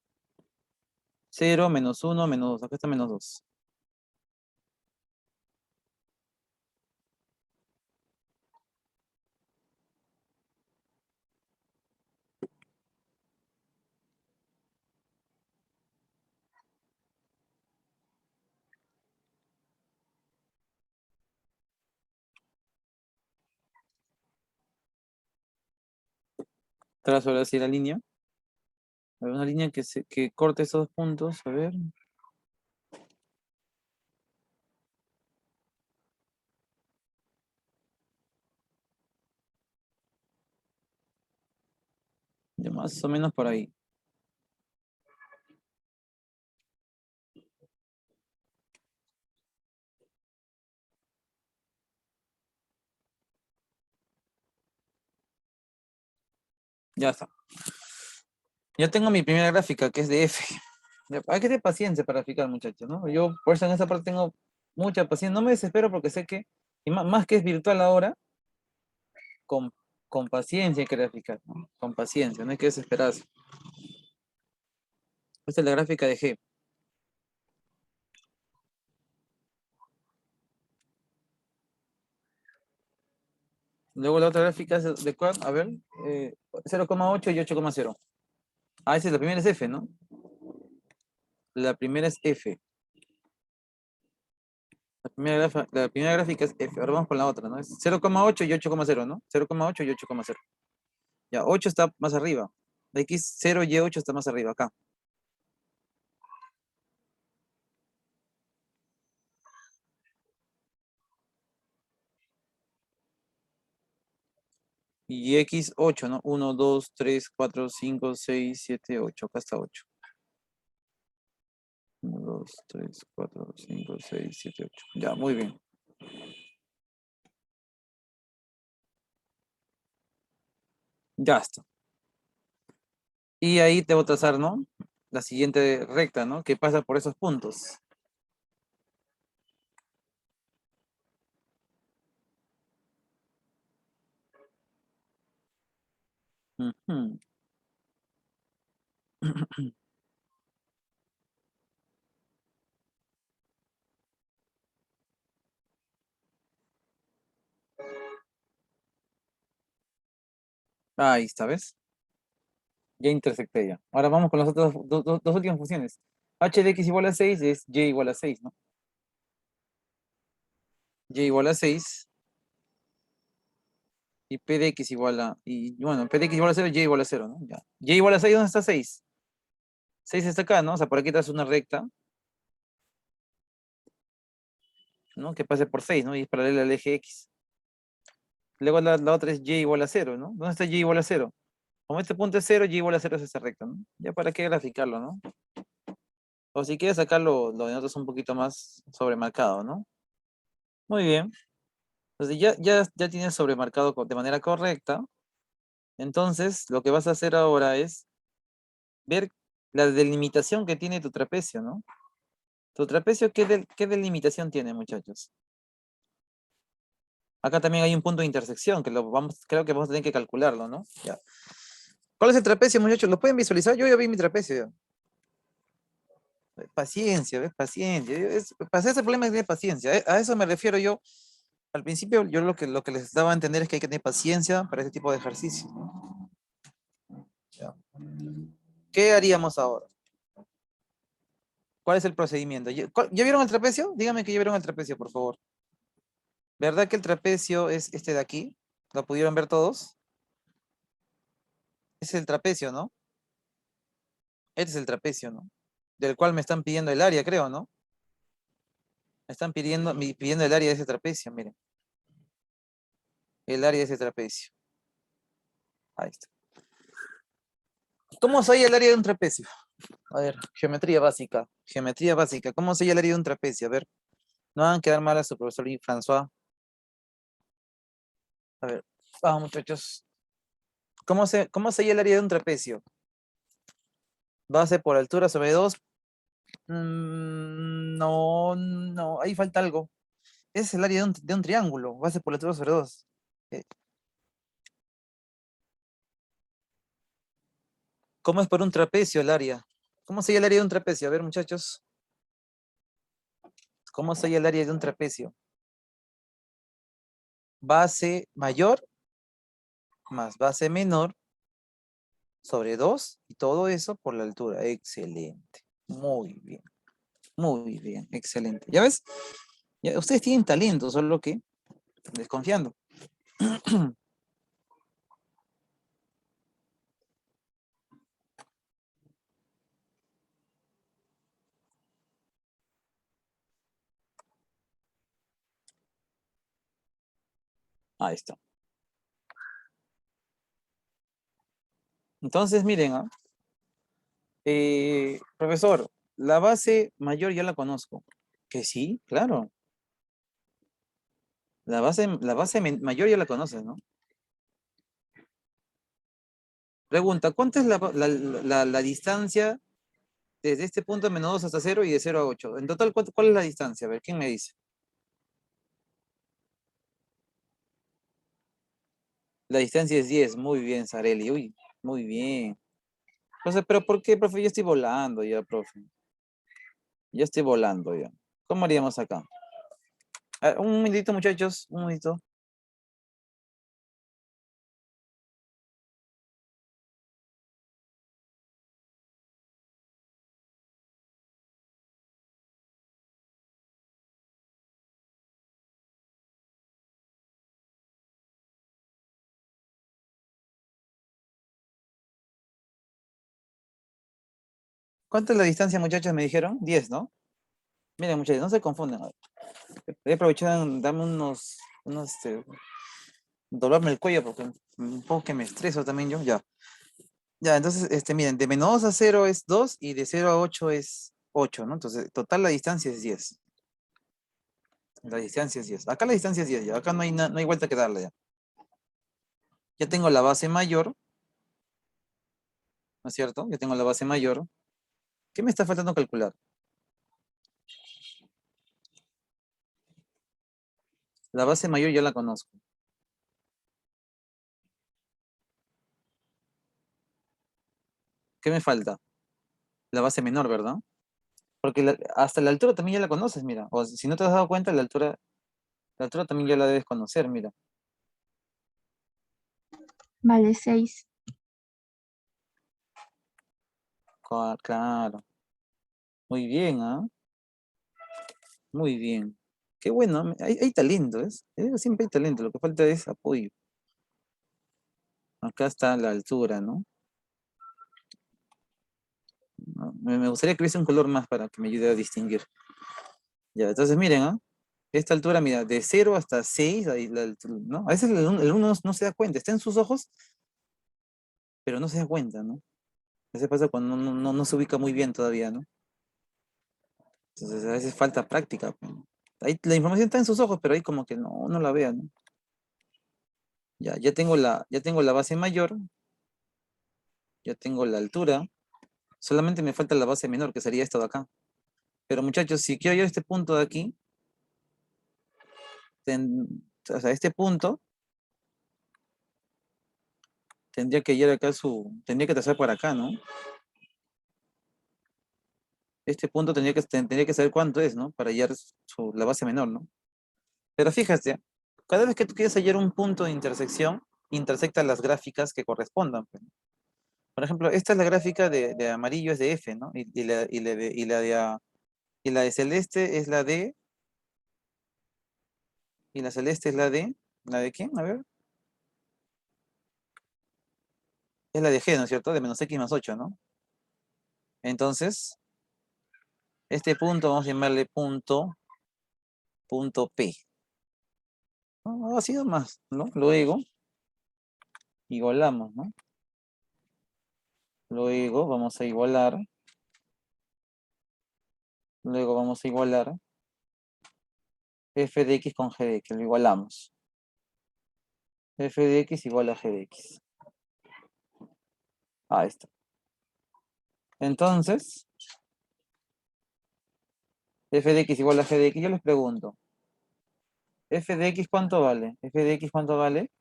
0, menos 1, menos 2. Acá está menos 2. Trazo ahora sí la línea. A ver, una línea que corte esos dos puntos. A ver. Ya más o menos por ahí. Ya está. Ya tengo mi primera gráfica, que es de F. Hay que tener paciencia para graficar, muchachos, ¿no? Yo por eso en esa parte tengo mucha paciencia. No me desespero porque sé que, y más que es virtual ahora, con, con paciencia hay que graficar, ¿no? Con paciencia, no hay que desesperarse. Esta es la gráfica de G. Luego la otra gráfica es de cuál, a ver, 0,8 y 8,0. Ah, esa es la primera es F, ¿no? La primera es F. La primera gráfica es F. Ahora vamos con la otra, ¿no? Es 0,8 y 8,0, ¿no? 0,8 y 8,0. Ya, 8 está más arriba. X0 y 8 está más arriba, acá. Y X8, ¿no? 1, 2, 3, 4, 5, 6, 7, 8. Acá está 8. 1, 2, 3, 4, 5, 6, 7, 8. Ya, muy bien. Ya está. Y ahí te voy a trazar, ¿no? La siguiente recta, ¿no? Que pasa por esos puntos. Ujú. Ahí está, ¿ves? Ya intersecté ya. Ahora vamos con las otras dos últimas funciones. H de x igual a 6 es y igual a 6, ¿no? Y igual a 6 y p de x igual a... Y bueno, p de x igual a 0, y igual a 0, ¿no? Ya. Y igual a 6, ¿dónde está 6? 6 está acá, ¿no? O sea, por aquí te das una recta, ¿no? Que pase por 6, ¿no? Y es paralela al eje x. Luego la otra es y igual a 0, ¿no? ¿Dónde está y igual a 0? Como este punto es 0, y igual a 0 es esa recta, ¿no? Ya para qué graficarlo, ¿no? O si quieres sacarlo, lo denotas un poquito más sobremarcado, ¿no? Muy bien. Entonces ya tienes sobremarcado de manera correcta. Entonces, lo que vas a hacer ahora es ver la delimitación que tiene tu trapecio, ¿no? Tu trapecio, ¿qué delimitación tiene, muchachos? Acá también hay un punto de intersección, creo que vamos a tener que calcularlo, ¿no? Ya. ¿Cuál es el trapecio, muchachos? ¿Lo pueden visualizar? Yo ya vi mi trapecio. Ya. Paciencia, ¿ves? Paciencia. Para hacer ese problema es de paciencia. A eso me refiero yo. Al principio, yo lo que les daba a entender es que hay que tener paciencia para este tipo de ejercicios, ¿no? Ya. ¿Qué haríamos ahora? ¿Cuál es el procedimiento? ¿Ya vieron el trapecio? Díganme que ya vieron el trapecio, por favor. ¿Verdad que el trapecio es este de aquí? ¿Lo pudieron ver todos? Es el trapecio, ¿no? Este es el trapecio, ¿no? Del cual me están pidiendo el área, creo, ¿no? Me están pidiendo el área de ese trapecio, miren. El área de ese trapecio. Ahí está. ¿Cómo se halla el área de un trapecio? A ver, geometría básica. Geometría básica. ¿Cómo se halla el área de un trapecio? A ver, no hagan quedar mal a su profesor François. A ver, vamos muchachos. ¿Cómo se halla el área de un trapecio? Base por altura sobre 2. No, no, ahí falta algo. Es el área de un triángulo. Base por altura sobre 2. ¿Cómo es por un trapecio el área? ¿Cómo se halla el área de un trapecio? A ver, muchachos. ¿Cómo se halla el área de un trapecio? Base mayor más base menor sobre 2 y todo eso por la altura. Excelente. Muy bien. Muy bien. Excelente. ¿Ya ves? Ustedes tienen talento, solo que desconfiando. Ahí está. Entonces, miren, ¿ah? Profesor, la base mayor ya la conozco. Que sí, claro. La base mayor ya la conoces, ¿no? Pregunta, ¿cuánto es la distancia desde este punto de -2 hasta 0 y de 0 a 8? En total, ¿cuál es la distancia? A ver, ¿quién me dice? La distancia es 10. Muy bien, Sareli. Uy, muy bien. Entonces, ¿pero por qué, profe? Yo estoy volando ya, profe. Ya estoy volando ya. ¿Cómo haríamos acá? Un minutito, muchachos. Un minutito. ¿Cuánto es la distancia, muchachos? Me dijeron 10, ¿no? Miren, muchachos, no se confunden. Voy a aprovechar en darme doblarme el cuello porque un poco que me estreso también yo. Ya. Ya, entonces, miren, de -2 a 0 es 2 y de 0 a 8 es 8, ¿no? Entonces, total la distancia es 10. La distancia es 10. Acá la distancia es 10 ya. Acá no hay vuelta que darle ya. Ya tengo la base mayor, ¿no es cierto? Ya tengo la base mayor. ¿Qué me está faltando calcular? La base mayor ya la conozco. ¿Qué me falta? La base menor, ¿verdad? Porque hasta la altura también ya la conoces, mira. O si no te has dado cuenta, la altura también ya la debes conocer, mira. vale 6. Claro. Muy bien, ¿ah? Muy bien. Qué bueno, hay talento, ¿es? Siempre hay talento, lo que falta es apoyo. Acá está la altura, ¿no? No, me gustaría que hubiese un color más para que me ayude a distinguir. Ya, entonces miren, ¿ah? Esta altura, mira, de 0 hasta 6, ahí ¿no? A veces el uno no se da cuenta, está en sus ojos, pero no se da cuenta, ¿no? Eso pasa cuando no se ubica muy bien todavía, ¿no? Entonces a veces falta práctica, pues, ¿no? Ahí, la información está en sus ojos, pero ahí como que no la vean, ¿no? Ya tengo la base mayor, ya tengo la altura, solamente me falta la base menor, que sería esto de acá. Pero muchachos, si quiero yo este punto de aquí, o sea, este punto, tendría que ir acá tendría que trazar por acá, ¿no? Este punto tendría que saber cuánto es, ¿no? Para hallar la base menor, ¿no? Pero fíjate, cada vez que tú quieres hallar un punto de intersección, intersecta las gráficas que correspondan, pues. Por ejemplo, esta es la gráfica de amarillo, es de F, ¿no? Y la de celeste es la de, y la celeste es ¿la de quién? A ver. Es la de G, ¿no es cierto? De menos X más 8, ¿no? Entonces, este punto vamos a llamarle punto P. No ha sido más, ¿no? Luego, igualamos, ¿no? Luego vamos a igualar. Luego vamos a igualar f de x con g de x. Lo igualamos. F de x igual a g de x. Ahí está. Entonces, f de x igual a g de x. Yo les pregunto, f de x ¿cuánto vale? F de x ¿cuánto vale?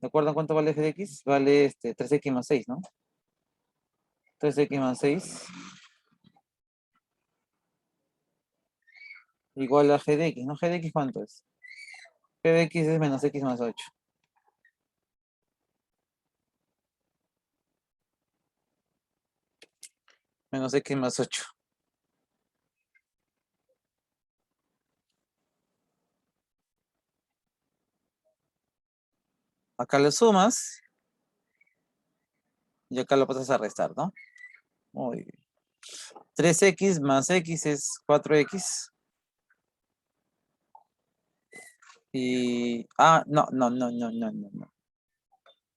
¿De acuerdo cuánto vale f de x? Vale 3x más 6, ¿no? 3x más 6 igual a g de x, ¿no? G de x ¿cuánto es? G de x es menos x más 8. Menos x más 8. Acá lo sumas y acá lo pasas a restar, ¿no? Muy bien. 3x más x es 4x. Y... Ah, no.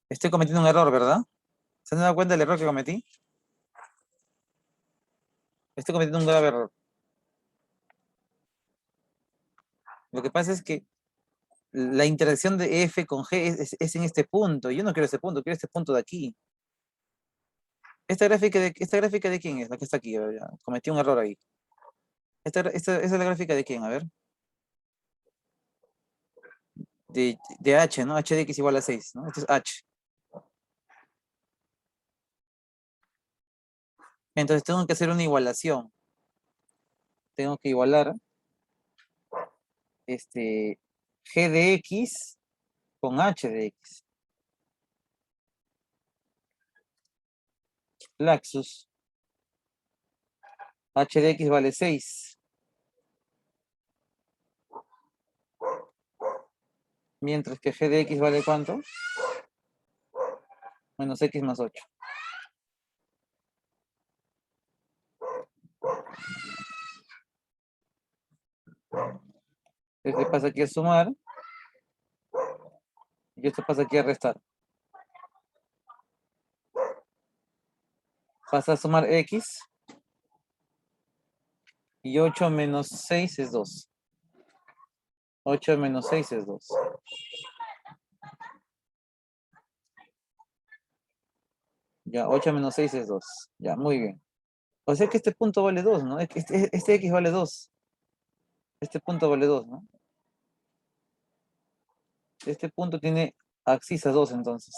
Estoy cometiendo un error, ¿verdad? ¿Se han dado cuenta del error que cometí? Estoy cometiendo un grave error. Lo que pasa es que la interacción de f con g es en este punto. Yo no quiero ese punto, quiero este punto de aquí. ¿Esta gráfica de quién es? La que está aquí. A ver, ya, cometí un error ahí. Esta es la gráfica de quién, a ver. De h, ¿no? H de x igual a 6, ¿no? Esto es h. Entonces tengo que hacer una igualación. Tengo que igualar g de x con h de x. Laxus. H de x vale 6. Mientras que g de x vale ¿cuánto? Menos x más 8. Este pasa aquí a sumar. Y esto pasa aquí a restar. Pasa a sumar x. Y 8 menos 6 es 2. 8 menos 6 es 2. Ya, 8 menos 6 es 2. Ya, muy bien. O sea que este punto vale 2, ¿no? Este x vale 2. Este punto vale 2, ¿no? Este punto tiene abscisa 2, entonces.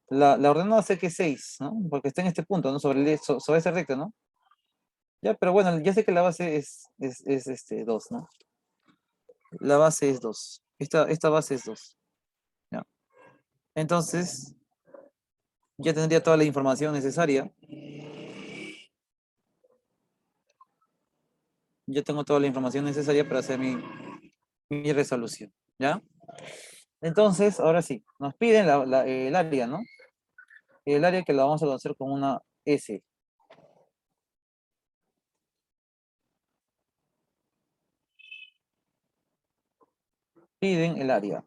La ordenada sé que es 6, ¿no? Porque está en este punto, ¿no? Sobre esa recta, ¿no? Ya, pero bueno, ya sé que la base es 2, ¿no? La base es 2. Esta base es 2. Ya. Entonces, ya tendría toda la información necesaria. Ya tengo toda la información necesaria para hacer mi resolución, ¿ya? Entonces, ahora sí, nos piden el área, ¿no? El área que la vamos a conocer con una S. Piden el área.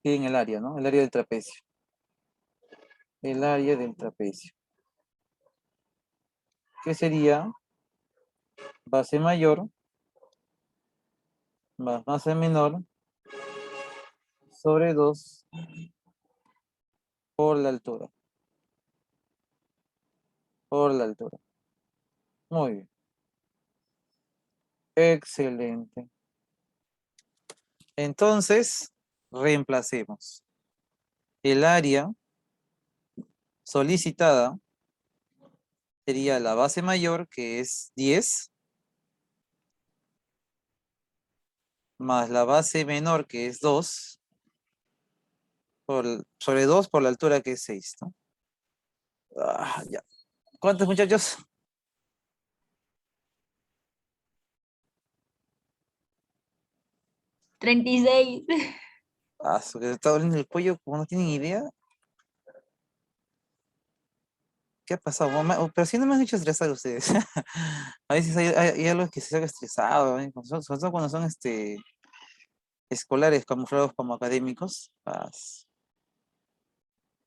Piden el área, ¿no? El área del trapecio. El área del trapecio. ¿Qué sería? Base mayor más base menor sobre 2 por la altura. Por la altura. Muy bien. Excelente. Entonces, reemplacemos. El área solicitada sería la base mayor, que es 10, más la base menor, que es 2, sobre 2 por la altura, que es 6, ¿no? Ya. ¿Cuántos, muchachos? 36. Que está doliendo el cuello, como no tienen idea. ¿Qué ha pasado? Pero si no me han hecho estresar ustedes. A veces hay algo que se haga estresado, ¿eh? Sobre todo cuando son escolares camuflados como académicos.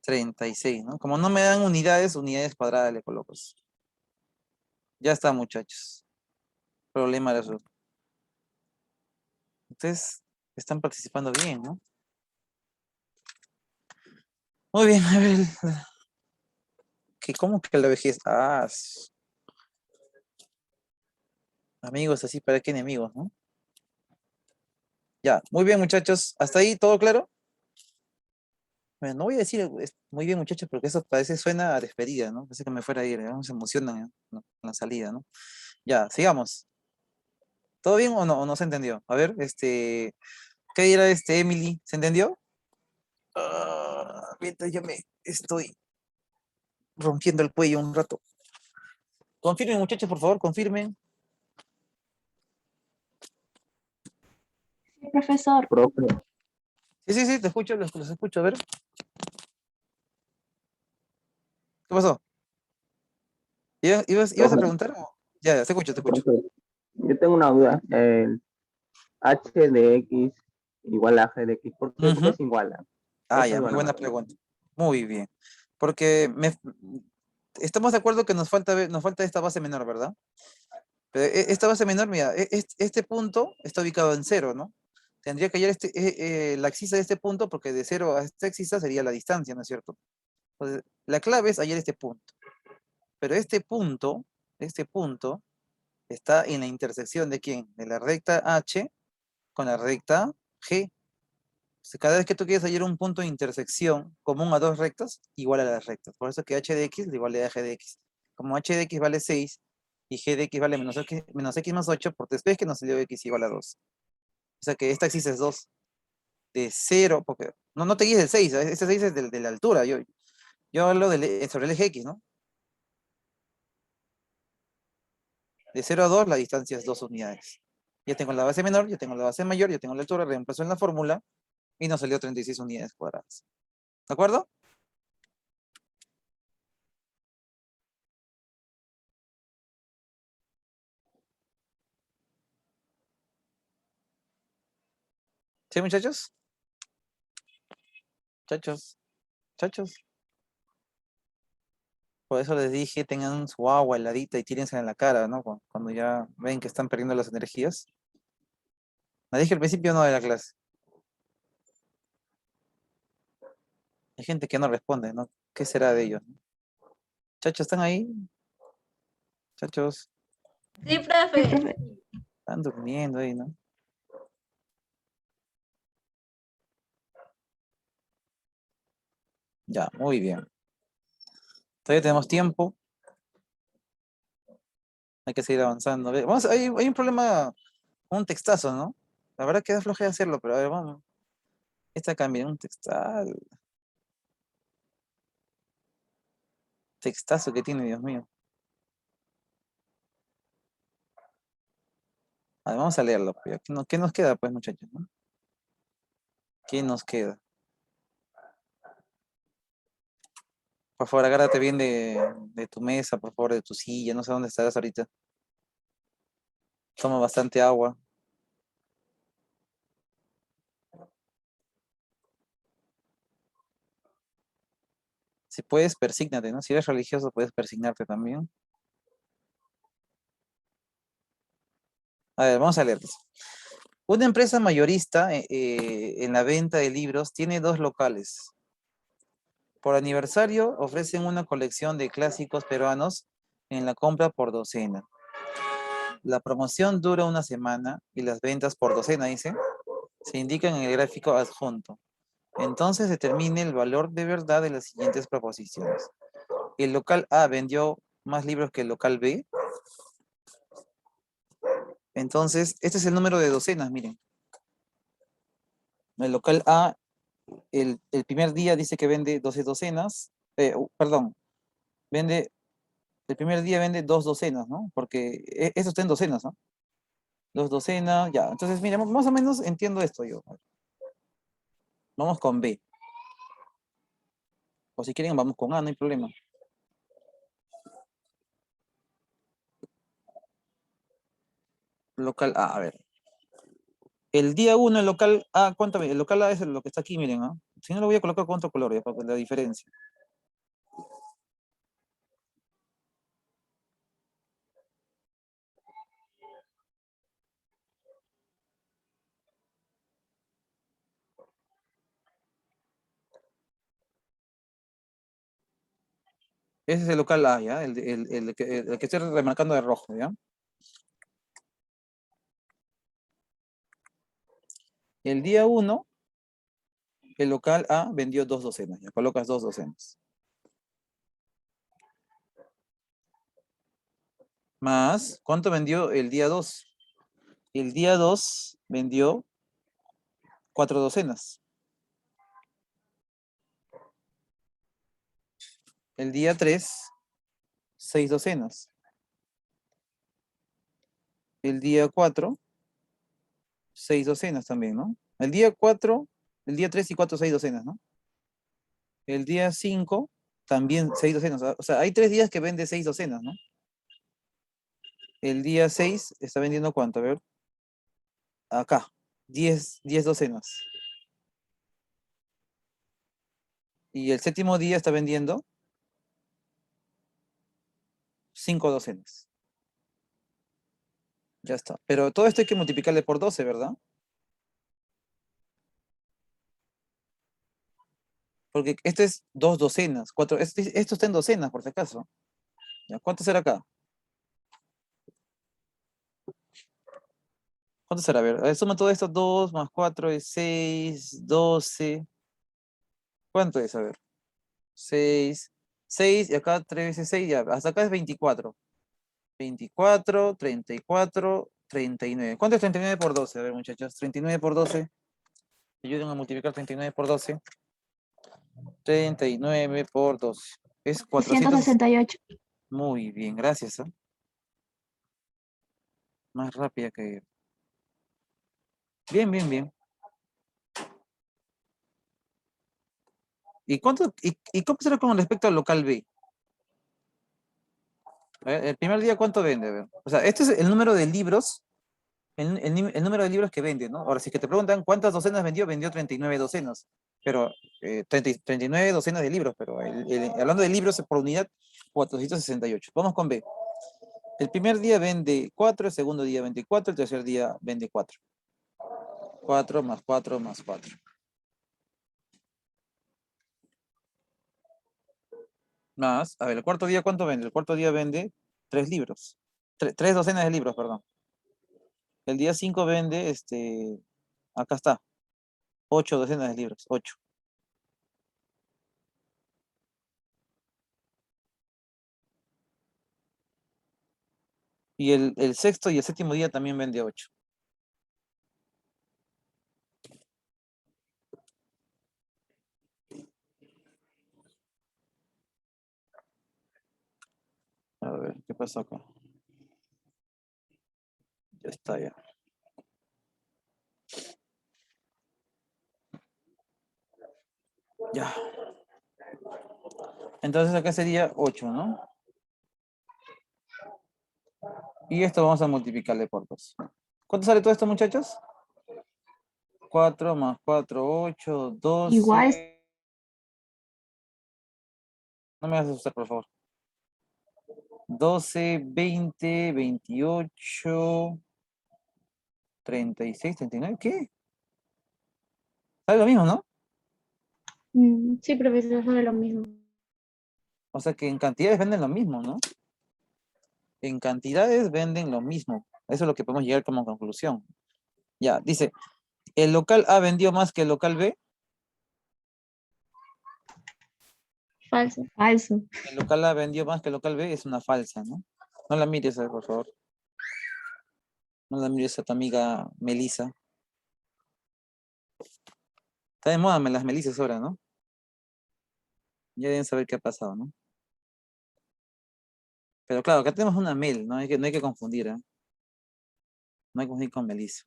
36, ¿no? Como no me dan unidades cuadradas le coloco. Ya está, muchachos. Problema resuelto. Ustedes están participando bien, ¿no? Muy bien, a ver. ¿Cómo que la vejez? Amigos, así para qué enemigos, ¿no? Ya, muy bien, muchachos. ¿Hasta ahí todo claro? Bueno, no voy a decir muy bien, muchachos, porque eso parece suena a despedida, ¿no? Parece que me fuera a ir, ¿no? Se emocionan, ¿no? En la salida, ¿no? Ya, sigamos. ¿Todo bien o no se entendió? A ver, ¿qué era Emily? ¿Se entendió? Mientras yo me estoy rompiendo el cuello un rato. Confirmen, muchachos, por favor, confirmen. Sí, profesor. Profe, Sí, te escucho, los escucho, a ver. ¿Qué pasó? ¿Ibas a profe, preguntar? Ya, te escucho, te escucho. profe, yo tengo una duda. El h de x igual a g de x. ¿Por qué Ujú. se iguala? Ya, Esa muy duda buena nomás. pregunta. Muy bien. Porque estamos de acuerdo que nos falta esta base menor, ¿verdad? Pero esta base menor, mira, este punto está ubicado en 0, ¿no? Tendría que hallar la axis de este punto, porque de 0 a esta axis sería la distancia, ¿no es cierto? Entonces, la clave es hallar este punto. Pero este punto está en la intersección ¿de quién? De la recta H con la recta G. Entonces, cada vez que tú quieres hallar un punto de intersección común a dos rectas, igual a las rectas. Por eso que h de x le igual a g de x. Como h de x vale 6 y g de x vale menos x más 8, por después que nos salió x igual a 2. O sea que esta axis es 2. De 0, porque no te guíes del 6, este 6 es de la altura. Yo hablo sobre el eje x, ¿no? De 0 a 2 la distancia es 2 unidades. Ya tengo la base menor, ya tengo la base mayor, ya tengo la altura, reemplazo en la fórmula y nos salió 36 unidades cuadradas. ¿De acuerdo? ¿Sí, muchachos? Muchachos, muchachos. Por eso les dije, tengan su agua heladita y tírense en la cara, ¿no? Cuando ya ven que están perdiendo las energías. Me dije al principio no de la clase. Hay gente que no responde, ¿no? ¿Qué será de ellos? Muchachos, ¿están ahí? Muchachos, Sí, Sí, profe. profe. están durmiendo ahí, ¿no? Ya, muy bien. Todavía tenemos tiempo. Hay que seguir avanzando. A ver, vamos, hay un problema, un textazo, ¿no? La verdad que da flojera hacerlo, pero a ver, vamos. Esta cambia, un textal. Textazo que tiene, Dios mío. A ver, vamos a leerlo. Pues. ¿Qué nos queda, pues, muchachos? ¿No? ¿Qué nos queda? Por favor, agárrate bien de tu mesa, por favor, de tu silla. No sé dónde estarás ahorita. Toma bastante agua. Si puedes, persígnate, ¿no? Si eres religioso, puedes persignarte también. A ver, vamos a leer. Una empresa mayorista en la venta de libros tiene 2 locales. Por aniversario ofrecen una colección de clásicos peruanos en la compra por docena. La promoción dura una semana y las ventas por docena, dice, se indican en el gráfico adjunto. Entonces determine el valor de verdad de las siguientes proposiciones. El local A vendió más libros que el local B. Entonces, este es el número de docenas, miren. El local A, el primer día dice que vende 12 docenas. Perdón, vende, el primer día vende 2 docenas, ¿no? Porque eso está en docenas, ¿no? 2 docenas, ya. Entonces, miren, más o menos entiendo esto yo. Vamos con B. O si quieren, vamos con A, no hay problema. Local A, a ver. El día 1, el local A, ¿cuánto? El local A es lo que está aquí, miren, ¿ah? Si no, lo voy a colocar con otro color, ya, para la diferencia. Ese es el local A, ¿ya? El que estoy remarcando de rojo, ¿ya? El día 1, el local A vendió 2 docenas, ya colocas 2 docenas. Más, ¿cuánto vendió el día 2? El día 2 vendió 4 docenas. El día 3, 6 docenas. El día 4, 6 docenas también, ¿no? El día 4, el día 3 y 4, 6 docenas, ¿no? El día 5, también 6 docenas. O sea, hay 3 días que vende 6 docenas, ¿no? El día 6 está vendiendo ¿cuánto? A ver. Acá, 10 docenas. Y el séptimo día está vendiendo 5 docenas. Ya está. Pero todo esto hay que multiplicarle por 12, ¿verdad? Porque esto es 2 docenas, 4. Esto está en docenas, por si acaso. ¿Ya? ¿Cuánto será acá? ¿Cuánto será? A ver, suma todo esto, 2 más 4 es 6, 12. ¿Cuánto es? A ver. 6, 6 y acá 3 veces 6, ya. Hasta acá es 24. 24, 34, 39. ¿Cuánto es 39 por 12? A ver, muchachos, 39 por 12. Ayuden a multiplicar 39 por 12. 39 por 12. Es 400. 168. Muy bien, gracias. Más rápida que yo. Bien, bien, bien. ¿Y cómo será con respecto al local B? A ver, el primer día, ¿cuánto vende? A ver. O sea, este es el número de libros, el número de libros que vende, ¿no? Ahora, si es que te preguntan cuántas docenas vendió, vendió 39 docenas. Pero 39 docenas de libros, pero hablando de libros por unidad, 468. Vamos con B. El primer día vende 4, el segundo día vende 4, el tercer día vende 4. 4 más 4 más 4. Más, a ver, el cuarto día, ¿cuánto vende? El cuarto día vende 3 libros. 3 docenas de libros, perdón. El día 5 vende, acá está, 8 docenas de libros, 8. Y el sexto y el séptimo día también vende 8. A ver, ¿qué pasó acá? Ya está, ya. Ya. Entonces acá sería 8, ¿no? Y esto vamos a multiplicarle por 2. ¿Cuánto sale todo esto, muchachos? 4 más 4, 8, 12. Igual, No me vas a asustar, por favor. 12, 20, 28, 36, 39. ¿Qué? Sale lo mismo, ¿no? Sí, profesor, fue lo mismo. O sea que en cantidades venden lo mismo, ¿no? En cantidades venden lo mismo. Eso es lo que podemos llegar como conclusión. Ya, dice, ¿el local A vendió más que el local B? Falso. falso. El local A vendió más que el local B, es una falsa, ¿no? No la mires, por favor. No la mires a tu amiga Melissa. Está de moda las Melisas ahora, ¿no? Ya deben saber qué ha pasado, ¿no? Pero claro, acá tenemos una Mel, no hay que confundir, ¿eh? No hay que confundir con Melissa.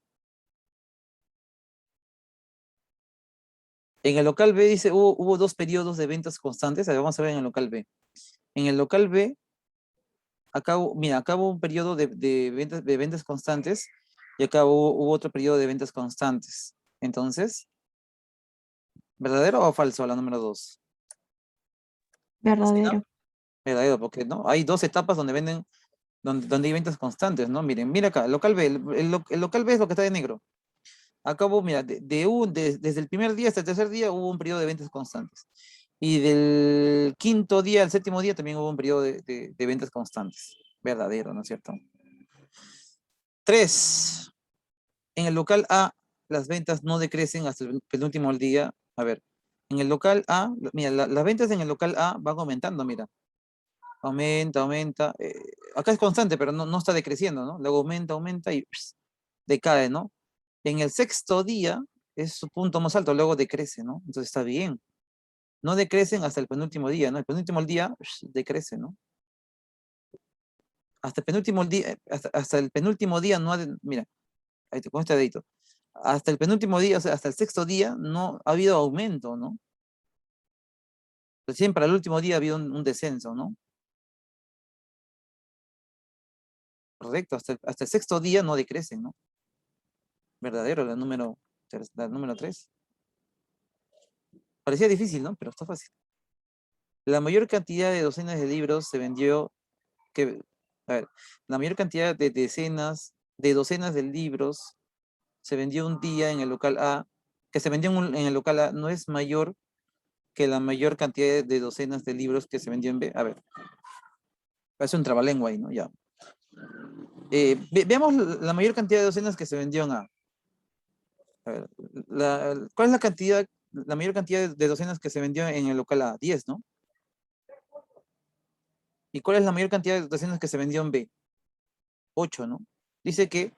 En el local B dice, hubo 2 periodos de ventas constantes. A ver, vamos a ver en el local B. En el local B, mira, acá hubo un periodo de ventas constantes y acá hubo otro periodo de ventas constantes. Entonces, ¿verdadero o falso la número 2? Verdadero. Verdadero, porque ¿no? Hay 2 etapas donde venden, donde hay ventas constantes, ¿no? Miren, mira acá, el local B, el local B es lo que está de negro. Acá hubo, mira, desde el primer día hasta el tercer día hubo un periodo de ventas constantes. Y del quinto día al séptimo día también hubo un periodo de ventas constantes. Verdadero, ¿no es cierto? 3. En el local A, las ventas no decrecen hasta el penúltimo día. A ver, en el local A, mira, las ventas en el local A van aumentando, mira. Aumenta, aumenta. Acá es constante, pero no está decreciendo, ¿no? Luego aumenta y decae, ¿no? En el sexto día es su punto más alto, luego decrece, ¿no? Entonces está bien. No decrecen hasta el penúltimo día, ¿no? El penúltimo día decrece, ¿no? Hasta el penúltimo día, hasta el penúltimo día no ha mira, ahí te con este dedito. Hasta el penúltimo día, o sea, hasta el sexto día, no ha habido aumento, ¿no? Recién para el último día ha habido un descenso, ¿no? Correcto, hasta el sexto día no decrecen, ¿no? Verdadero, la número 3. Parecía difícil, ¿no? Pero está fácil. La mayor cantidad de docenas de libros se vendió, a ver, la mayor cantidad de docenas de libros se vendió un día en el local A, que se vendió en el local A no es mayor que la mayor cantidad de docenas de libros que se vendió en B. A ver, parece un trabalengua ahí, ¿no? Ya. Veamos la mayor cantidad de docenas que se vendió en A. A ver, ¿cuál es la mayor cantidad de docenas que se vendió en el local A? 10, ¿no? ¿Y cuál es la mayor cantidad de docenas que se vendió en B? 8, ¿no? Dice que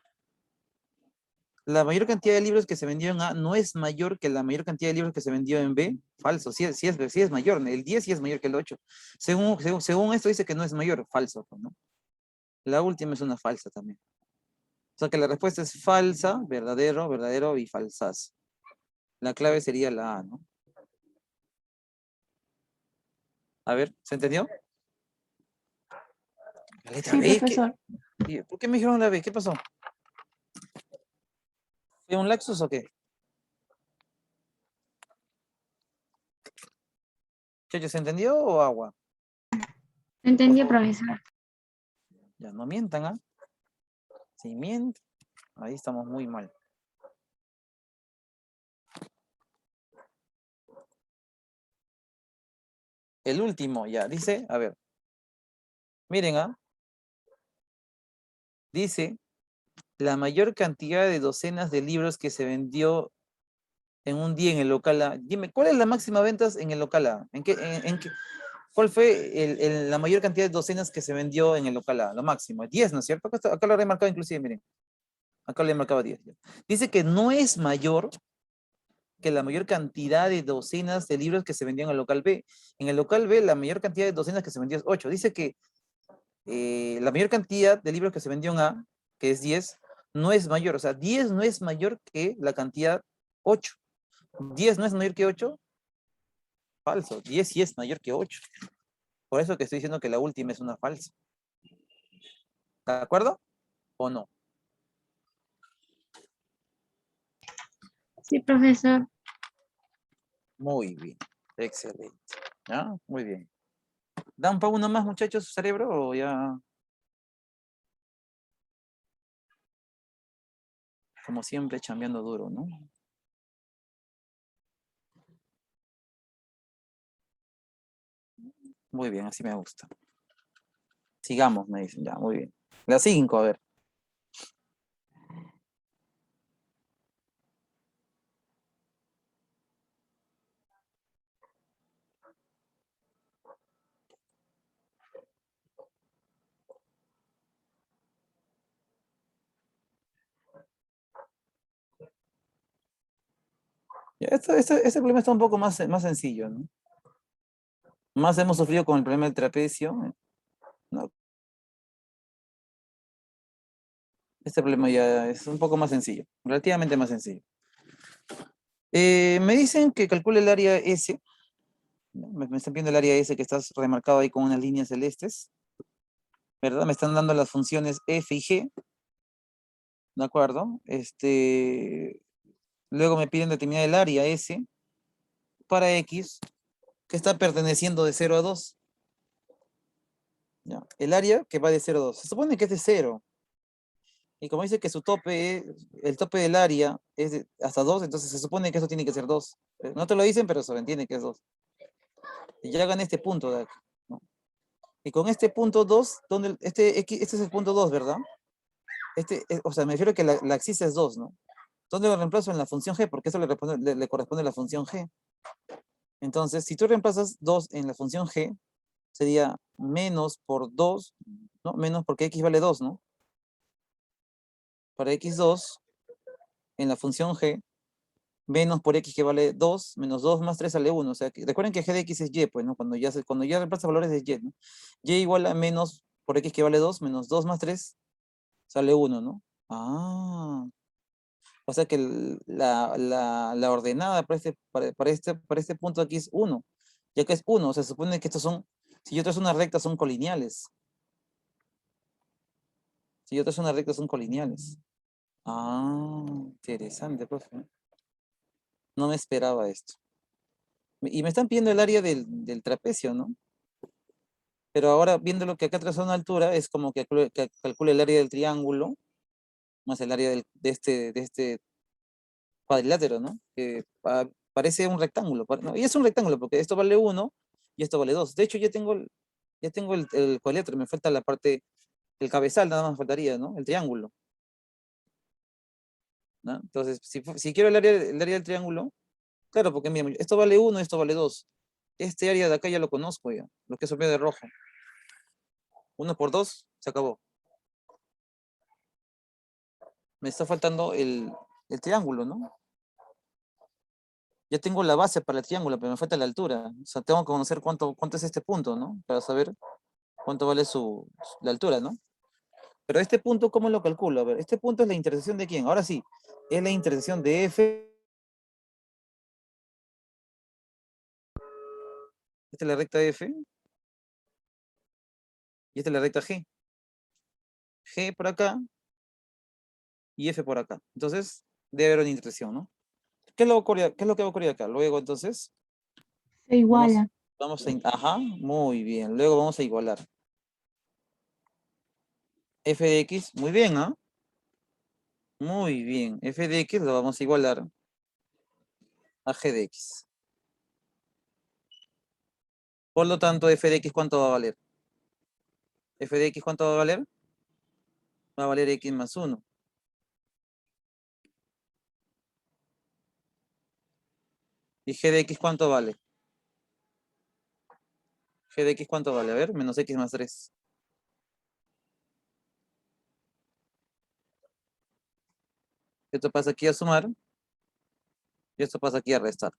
la mayor cantidad de libros que se vendió en A no es mayor que la mayor cantidad de libros que se vendió en B. Falso, sí es mayor. El 10 sí es mayor que el 8. Según esto dice que no es mayor. Falso, ¿no? La última es una falsa también. O sea que la respuesta es falsa, verdadero, verdadero y falsas. La clave sería la A, ¿no? A ver, ¿se entendió? La letra Sí, B, profesor. ¿por qué me dijeron la B? ¿Qué pasó? ¿Fue un lapsus o qué? ¿Se entendió o agua? Entendí, profesor. Ya no mientan, ¿ah? Si mienten, ahí estamos muy mal. El último, ya, dice, a ver. Miren, ¿ah? Dice, la mayor cantidad de docenas de libros que se vendió en un día en el local A. Dime, ¿cuál es la máxima ventas en el local A? ¿Cuál fue la mayor cantidad de docenas que se vendió en el local A? Lo máximo, 10, ¿no es cierto? Acá lo he remarcado inclusive, miren. Acá le he marcado 10. Dice que no es mayor que la mayor cantidad de docenas de libros que se vendían en el local B. En el local B, la mayor cantidad de docenas que se vendió es 8. Dice que la mayor cantidad de libros que se vendió en A, que es 10, no es mayor. O sea, 10 no es mayor que la cantidad 8. 10 no es mayor que 8. Falso. 10 sí es mayor que 8. Por eso que estoy diciendo que la última es una falsa. ¿De acuerdo? ¿O no? Sí, profesor. Muy bien. Excelente. ¿Ya? Muy bien. ¿Dan para uno más, muchachos, su cerebro o ya? Como siempre, chambeando duro, ¿no? Muy bien, así me gusta. Sigamos, me dicen, ya, muy bien. La 5, a ver. Ya, este problema está un poco más sencillo, ¿no? Más hemos sufrido con el problema del trapecio, ¿no? Este problema ya es un poco más sencillo, relativamente más sencillo. Me dicen que calcule el área S, ¿no? Me están viendo el área S que está remarcado ahí con unas líneas celestes, ¿verdad? Me están dando las funciones F y G, ¿de acuerdo? Luego me piden determinar el área S para X que está perteneciendo de 0 a 2. ¿Ya? El área que va de 0 a 2. Se supone que es de 0. Y como dice que su tope, el tope del área es hasta 2, entonces se supone que eso tiene que ser 2. No te lo dicen, pero se entiende que es 2. Y ya hagan este punto de aquí, ¿no? Y con este punto 2, donde este es el punto 2, ¿verdad? O sea, me refiero a que la axis es 2, ¿no? ¿Dónde lo reemplazo? En la función g, porque eso le corresponde a la función g. Entonces, si tú reemplazas 2 en la función g, sería menos por 2, ¿no? Menos porque x vale 2, ¿no? Para x2, en la función g, menos por x que vale 2, menos 2 más 3 sale 1. O sea, recuerden que g de x es y, pues, ¿no? Cuando ya reemplaza valores es y, ¿no? Y igual a menos por x que vale 2, menos 2 más 3 sale 1, ¿no? Ah, o sea que la ordenada para este punto aquí es 1, ya que es 1, o sea, se supone que estos son, si yo trazo una recta son colineales. Si yo trazo una recta son colineales. Ah, interesante, profe. No me esperaba esto. Y me están pidiendo el área del trapecio, ¿no? Pero ahora, viendo lo que acá traza una altura, es como que calcule el área del triángulo, más el área de este cuadrilátero, ¿no? Que parece un rectángulo. No, y es un rectángulo, porque esto vale 1 y esto vale 2. De hecho, ya tengo el cuadrilátero, me falta la parte, el cabezal, nada más faltaría, ¿no? El triángulo, ¿no? Entonces, si quiero el área del triángulo, claro, porque mira, esto vale 1, esto vale 2. Este área de acá ya lo conozco ya, lo que es de rojo. 1 por 2, se acabó. Me está faltando el triángulo, ¿no? Ya tengo la base para el triángulo, pero me falta la altura. O sea, tengo que conocer cuánto es este punto, ¿no? Para saber cuánto vale la altura, ¿no? Pero este punto, ¿cómo lo calculo? A ver, este punto es la intersección de quién. Ahora sí, es la intersección de F. Esta es la recta F. Y esta es la recta G. G por acá y F por acá. Entonces, debe haber una intersección, ¿no? ¿Qué es lo que va a ocurrir acá? Luego, entonces, Se iguala. ajá, muy bien. Luego vamos a igualar. F de X, muy bien, ¿ah? Muy bien. F de X lo vamos a igualar a G de X. Por lo tanto, F de X, ¿cuánto va a valer? F de X, ¿cuánto va a valer? Va a valer X más 1. ¿Y G de X cuánto vale? G de X, ¿cuánto vale? A ver, menos X más 3. Esto pasa aquí a sumar. Y esto pasa aquí a restar.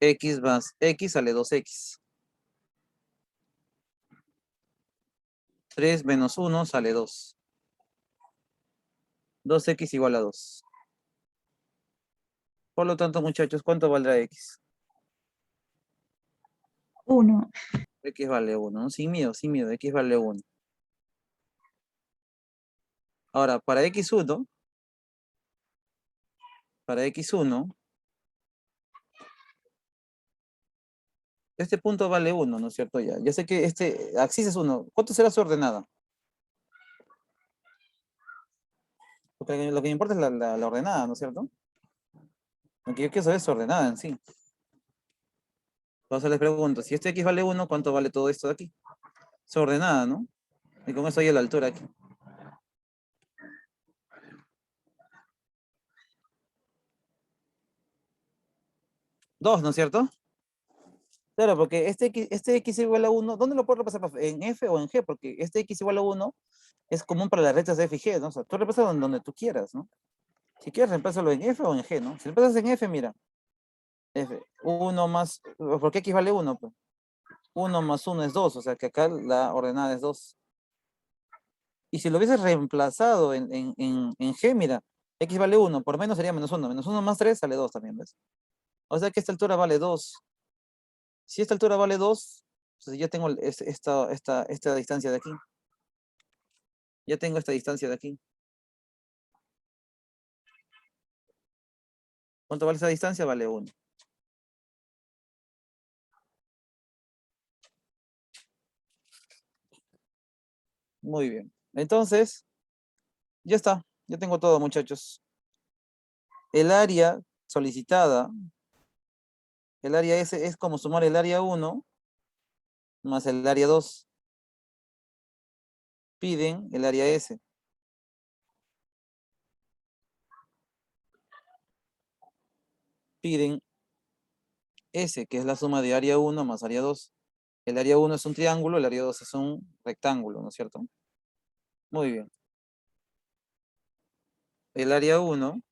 X más X sale 2X. 3 menos 1 sale 2. 2X igual a 2. Por lo tanto, muchachos, ¿cuánto valdrá X? 1. X vale 1, ¿no? Sin miedo, X vale 1. Ahora, para X1, este punto vale 1, ¿no es cierto? Ya sé que este axis es 1. ¿Cuánto será su ordenada? Porque lo que me importa es la ordenada, ¿no es cierto? Lo que yo quiero saber es su ordenada en sí. Entonces les pregunto, si este X vale 1, ¿cuánto vale todo esto de aquí? Su ordenada, ¿no? Y con eso hay la altura aquí. 2, ¿no es cierto? Claro, porque este X igual a 1, ¿dónde lo puedo repasar? ¿En F o en G? Porque este X igual a 1 es común para las rectas de F y G, ¿no? O sea, tú repasas donde tú quieras, ¿no? Si quieres, reemplázalo en F o en G, ¿no? Si reemplazas en F, mira. F, 1 más, ¿por qué X vale 1? Pues 1 más 1 es 2, o sea que acá la ordenada es 2. Y si lo hubieses reemplazado en G, mira, X vale 1, por menos sería menos 1. Menos 1 más 3 sale 2 también, ¿ves? O sea que esta altura vale 2. Si esta altura vale 2, entonces ya tengo esta distancia de aquí. Ya tengo esta distancia de aquí. ¿Cuánto vale esa distancia? Vale 1. Muy bien. Entonces, ya está. Ya tengo todo, muchachos. El área solicitada, el área S es como sumar el área 1 más el área 2. Piden el área S. Piden S, que es la suma de área 1 más área 2. El área 1 es un triángulo, el área 2 es un rectángulo, ¿no es cierto? Muy bien. El área 1,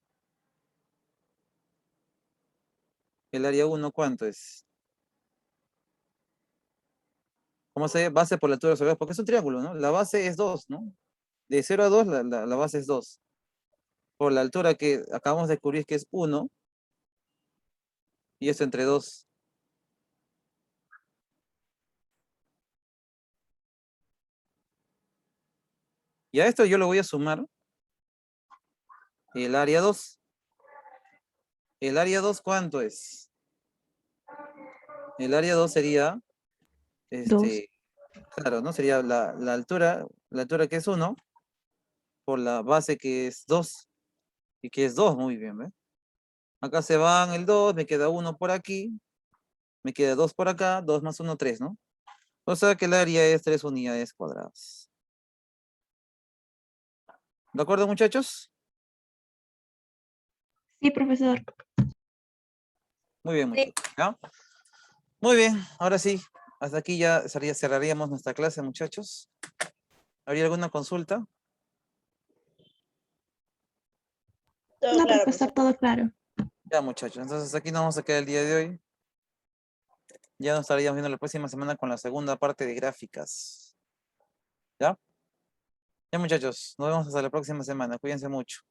¿cuánto es? ¿Cómo se ve? Base por la altura sobre 2, porque es un triángulo, ¿no? La base es 2, ¿no? De 0 a 2, la base es 2. Por la altura que acabamos de descubrir que es 1, y esto entre 2. Y a esto yo lo voy a sumar el área 2. ¿El área 2 cuánto es? El área 2 sería, 2. claro, ¿no? Sería la altura que es 1, por la base que es 2, y que es 2, muy bien, ¿ves? Acá se van el 2, me queda 1 por aquí, me queda 2 por acá, 2 más 1, 3, ¿no? O sea que el área es 3 unidades cuadradas. ¿De acuerdo, muchachos? Sí, profesor. Muy bien, Sí. muchachos. ¿Ya? Muy bien, ahora sí, hasta aquí ya cerraríamos nuestra clase, muchachos. ¿Habría alguna consulta? Todo No, claro, profesor, profesor. todo claro. Ya, muchachos, entonces aquí nos vamos a quedar el día de hoy. Ya nos estaríamos viendo la próxima semana con la segunda parte de gráficas. ¿Ya? Ya, muchachos, nos vemos hasta la próxima semana. Cuídense mucho.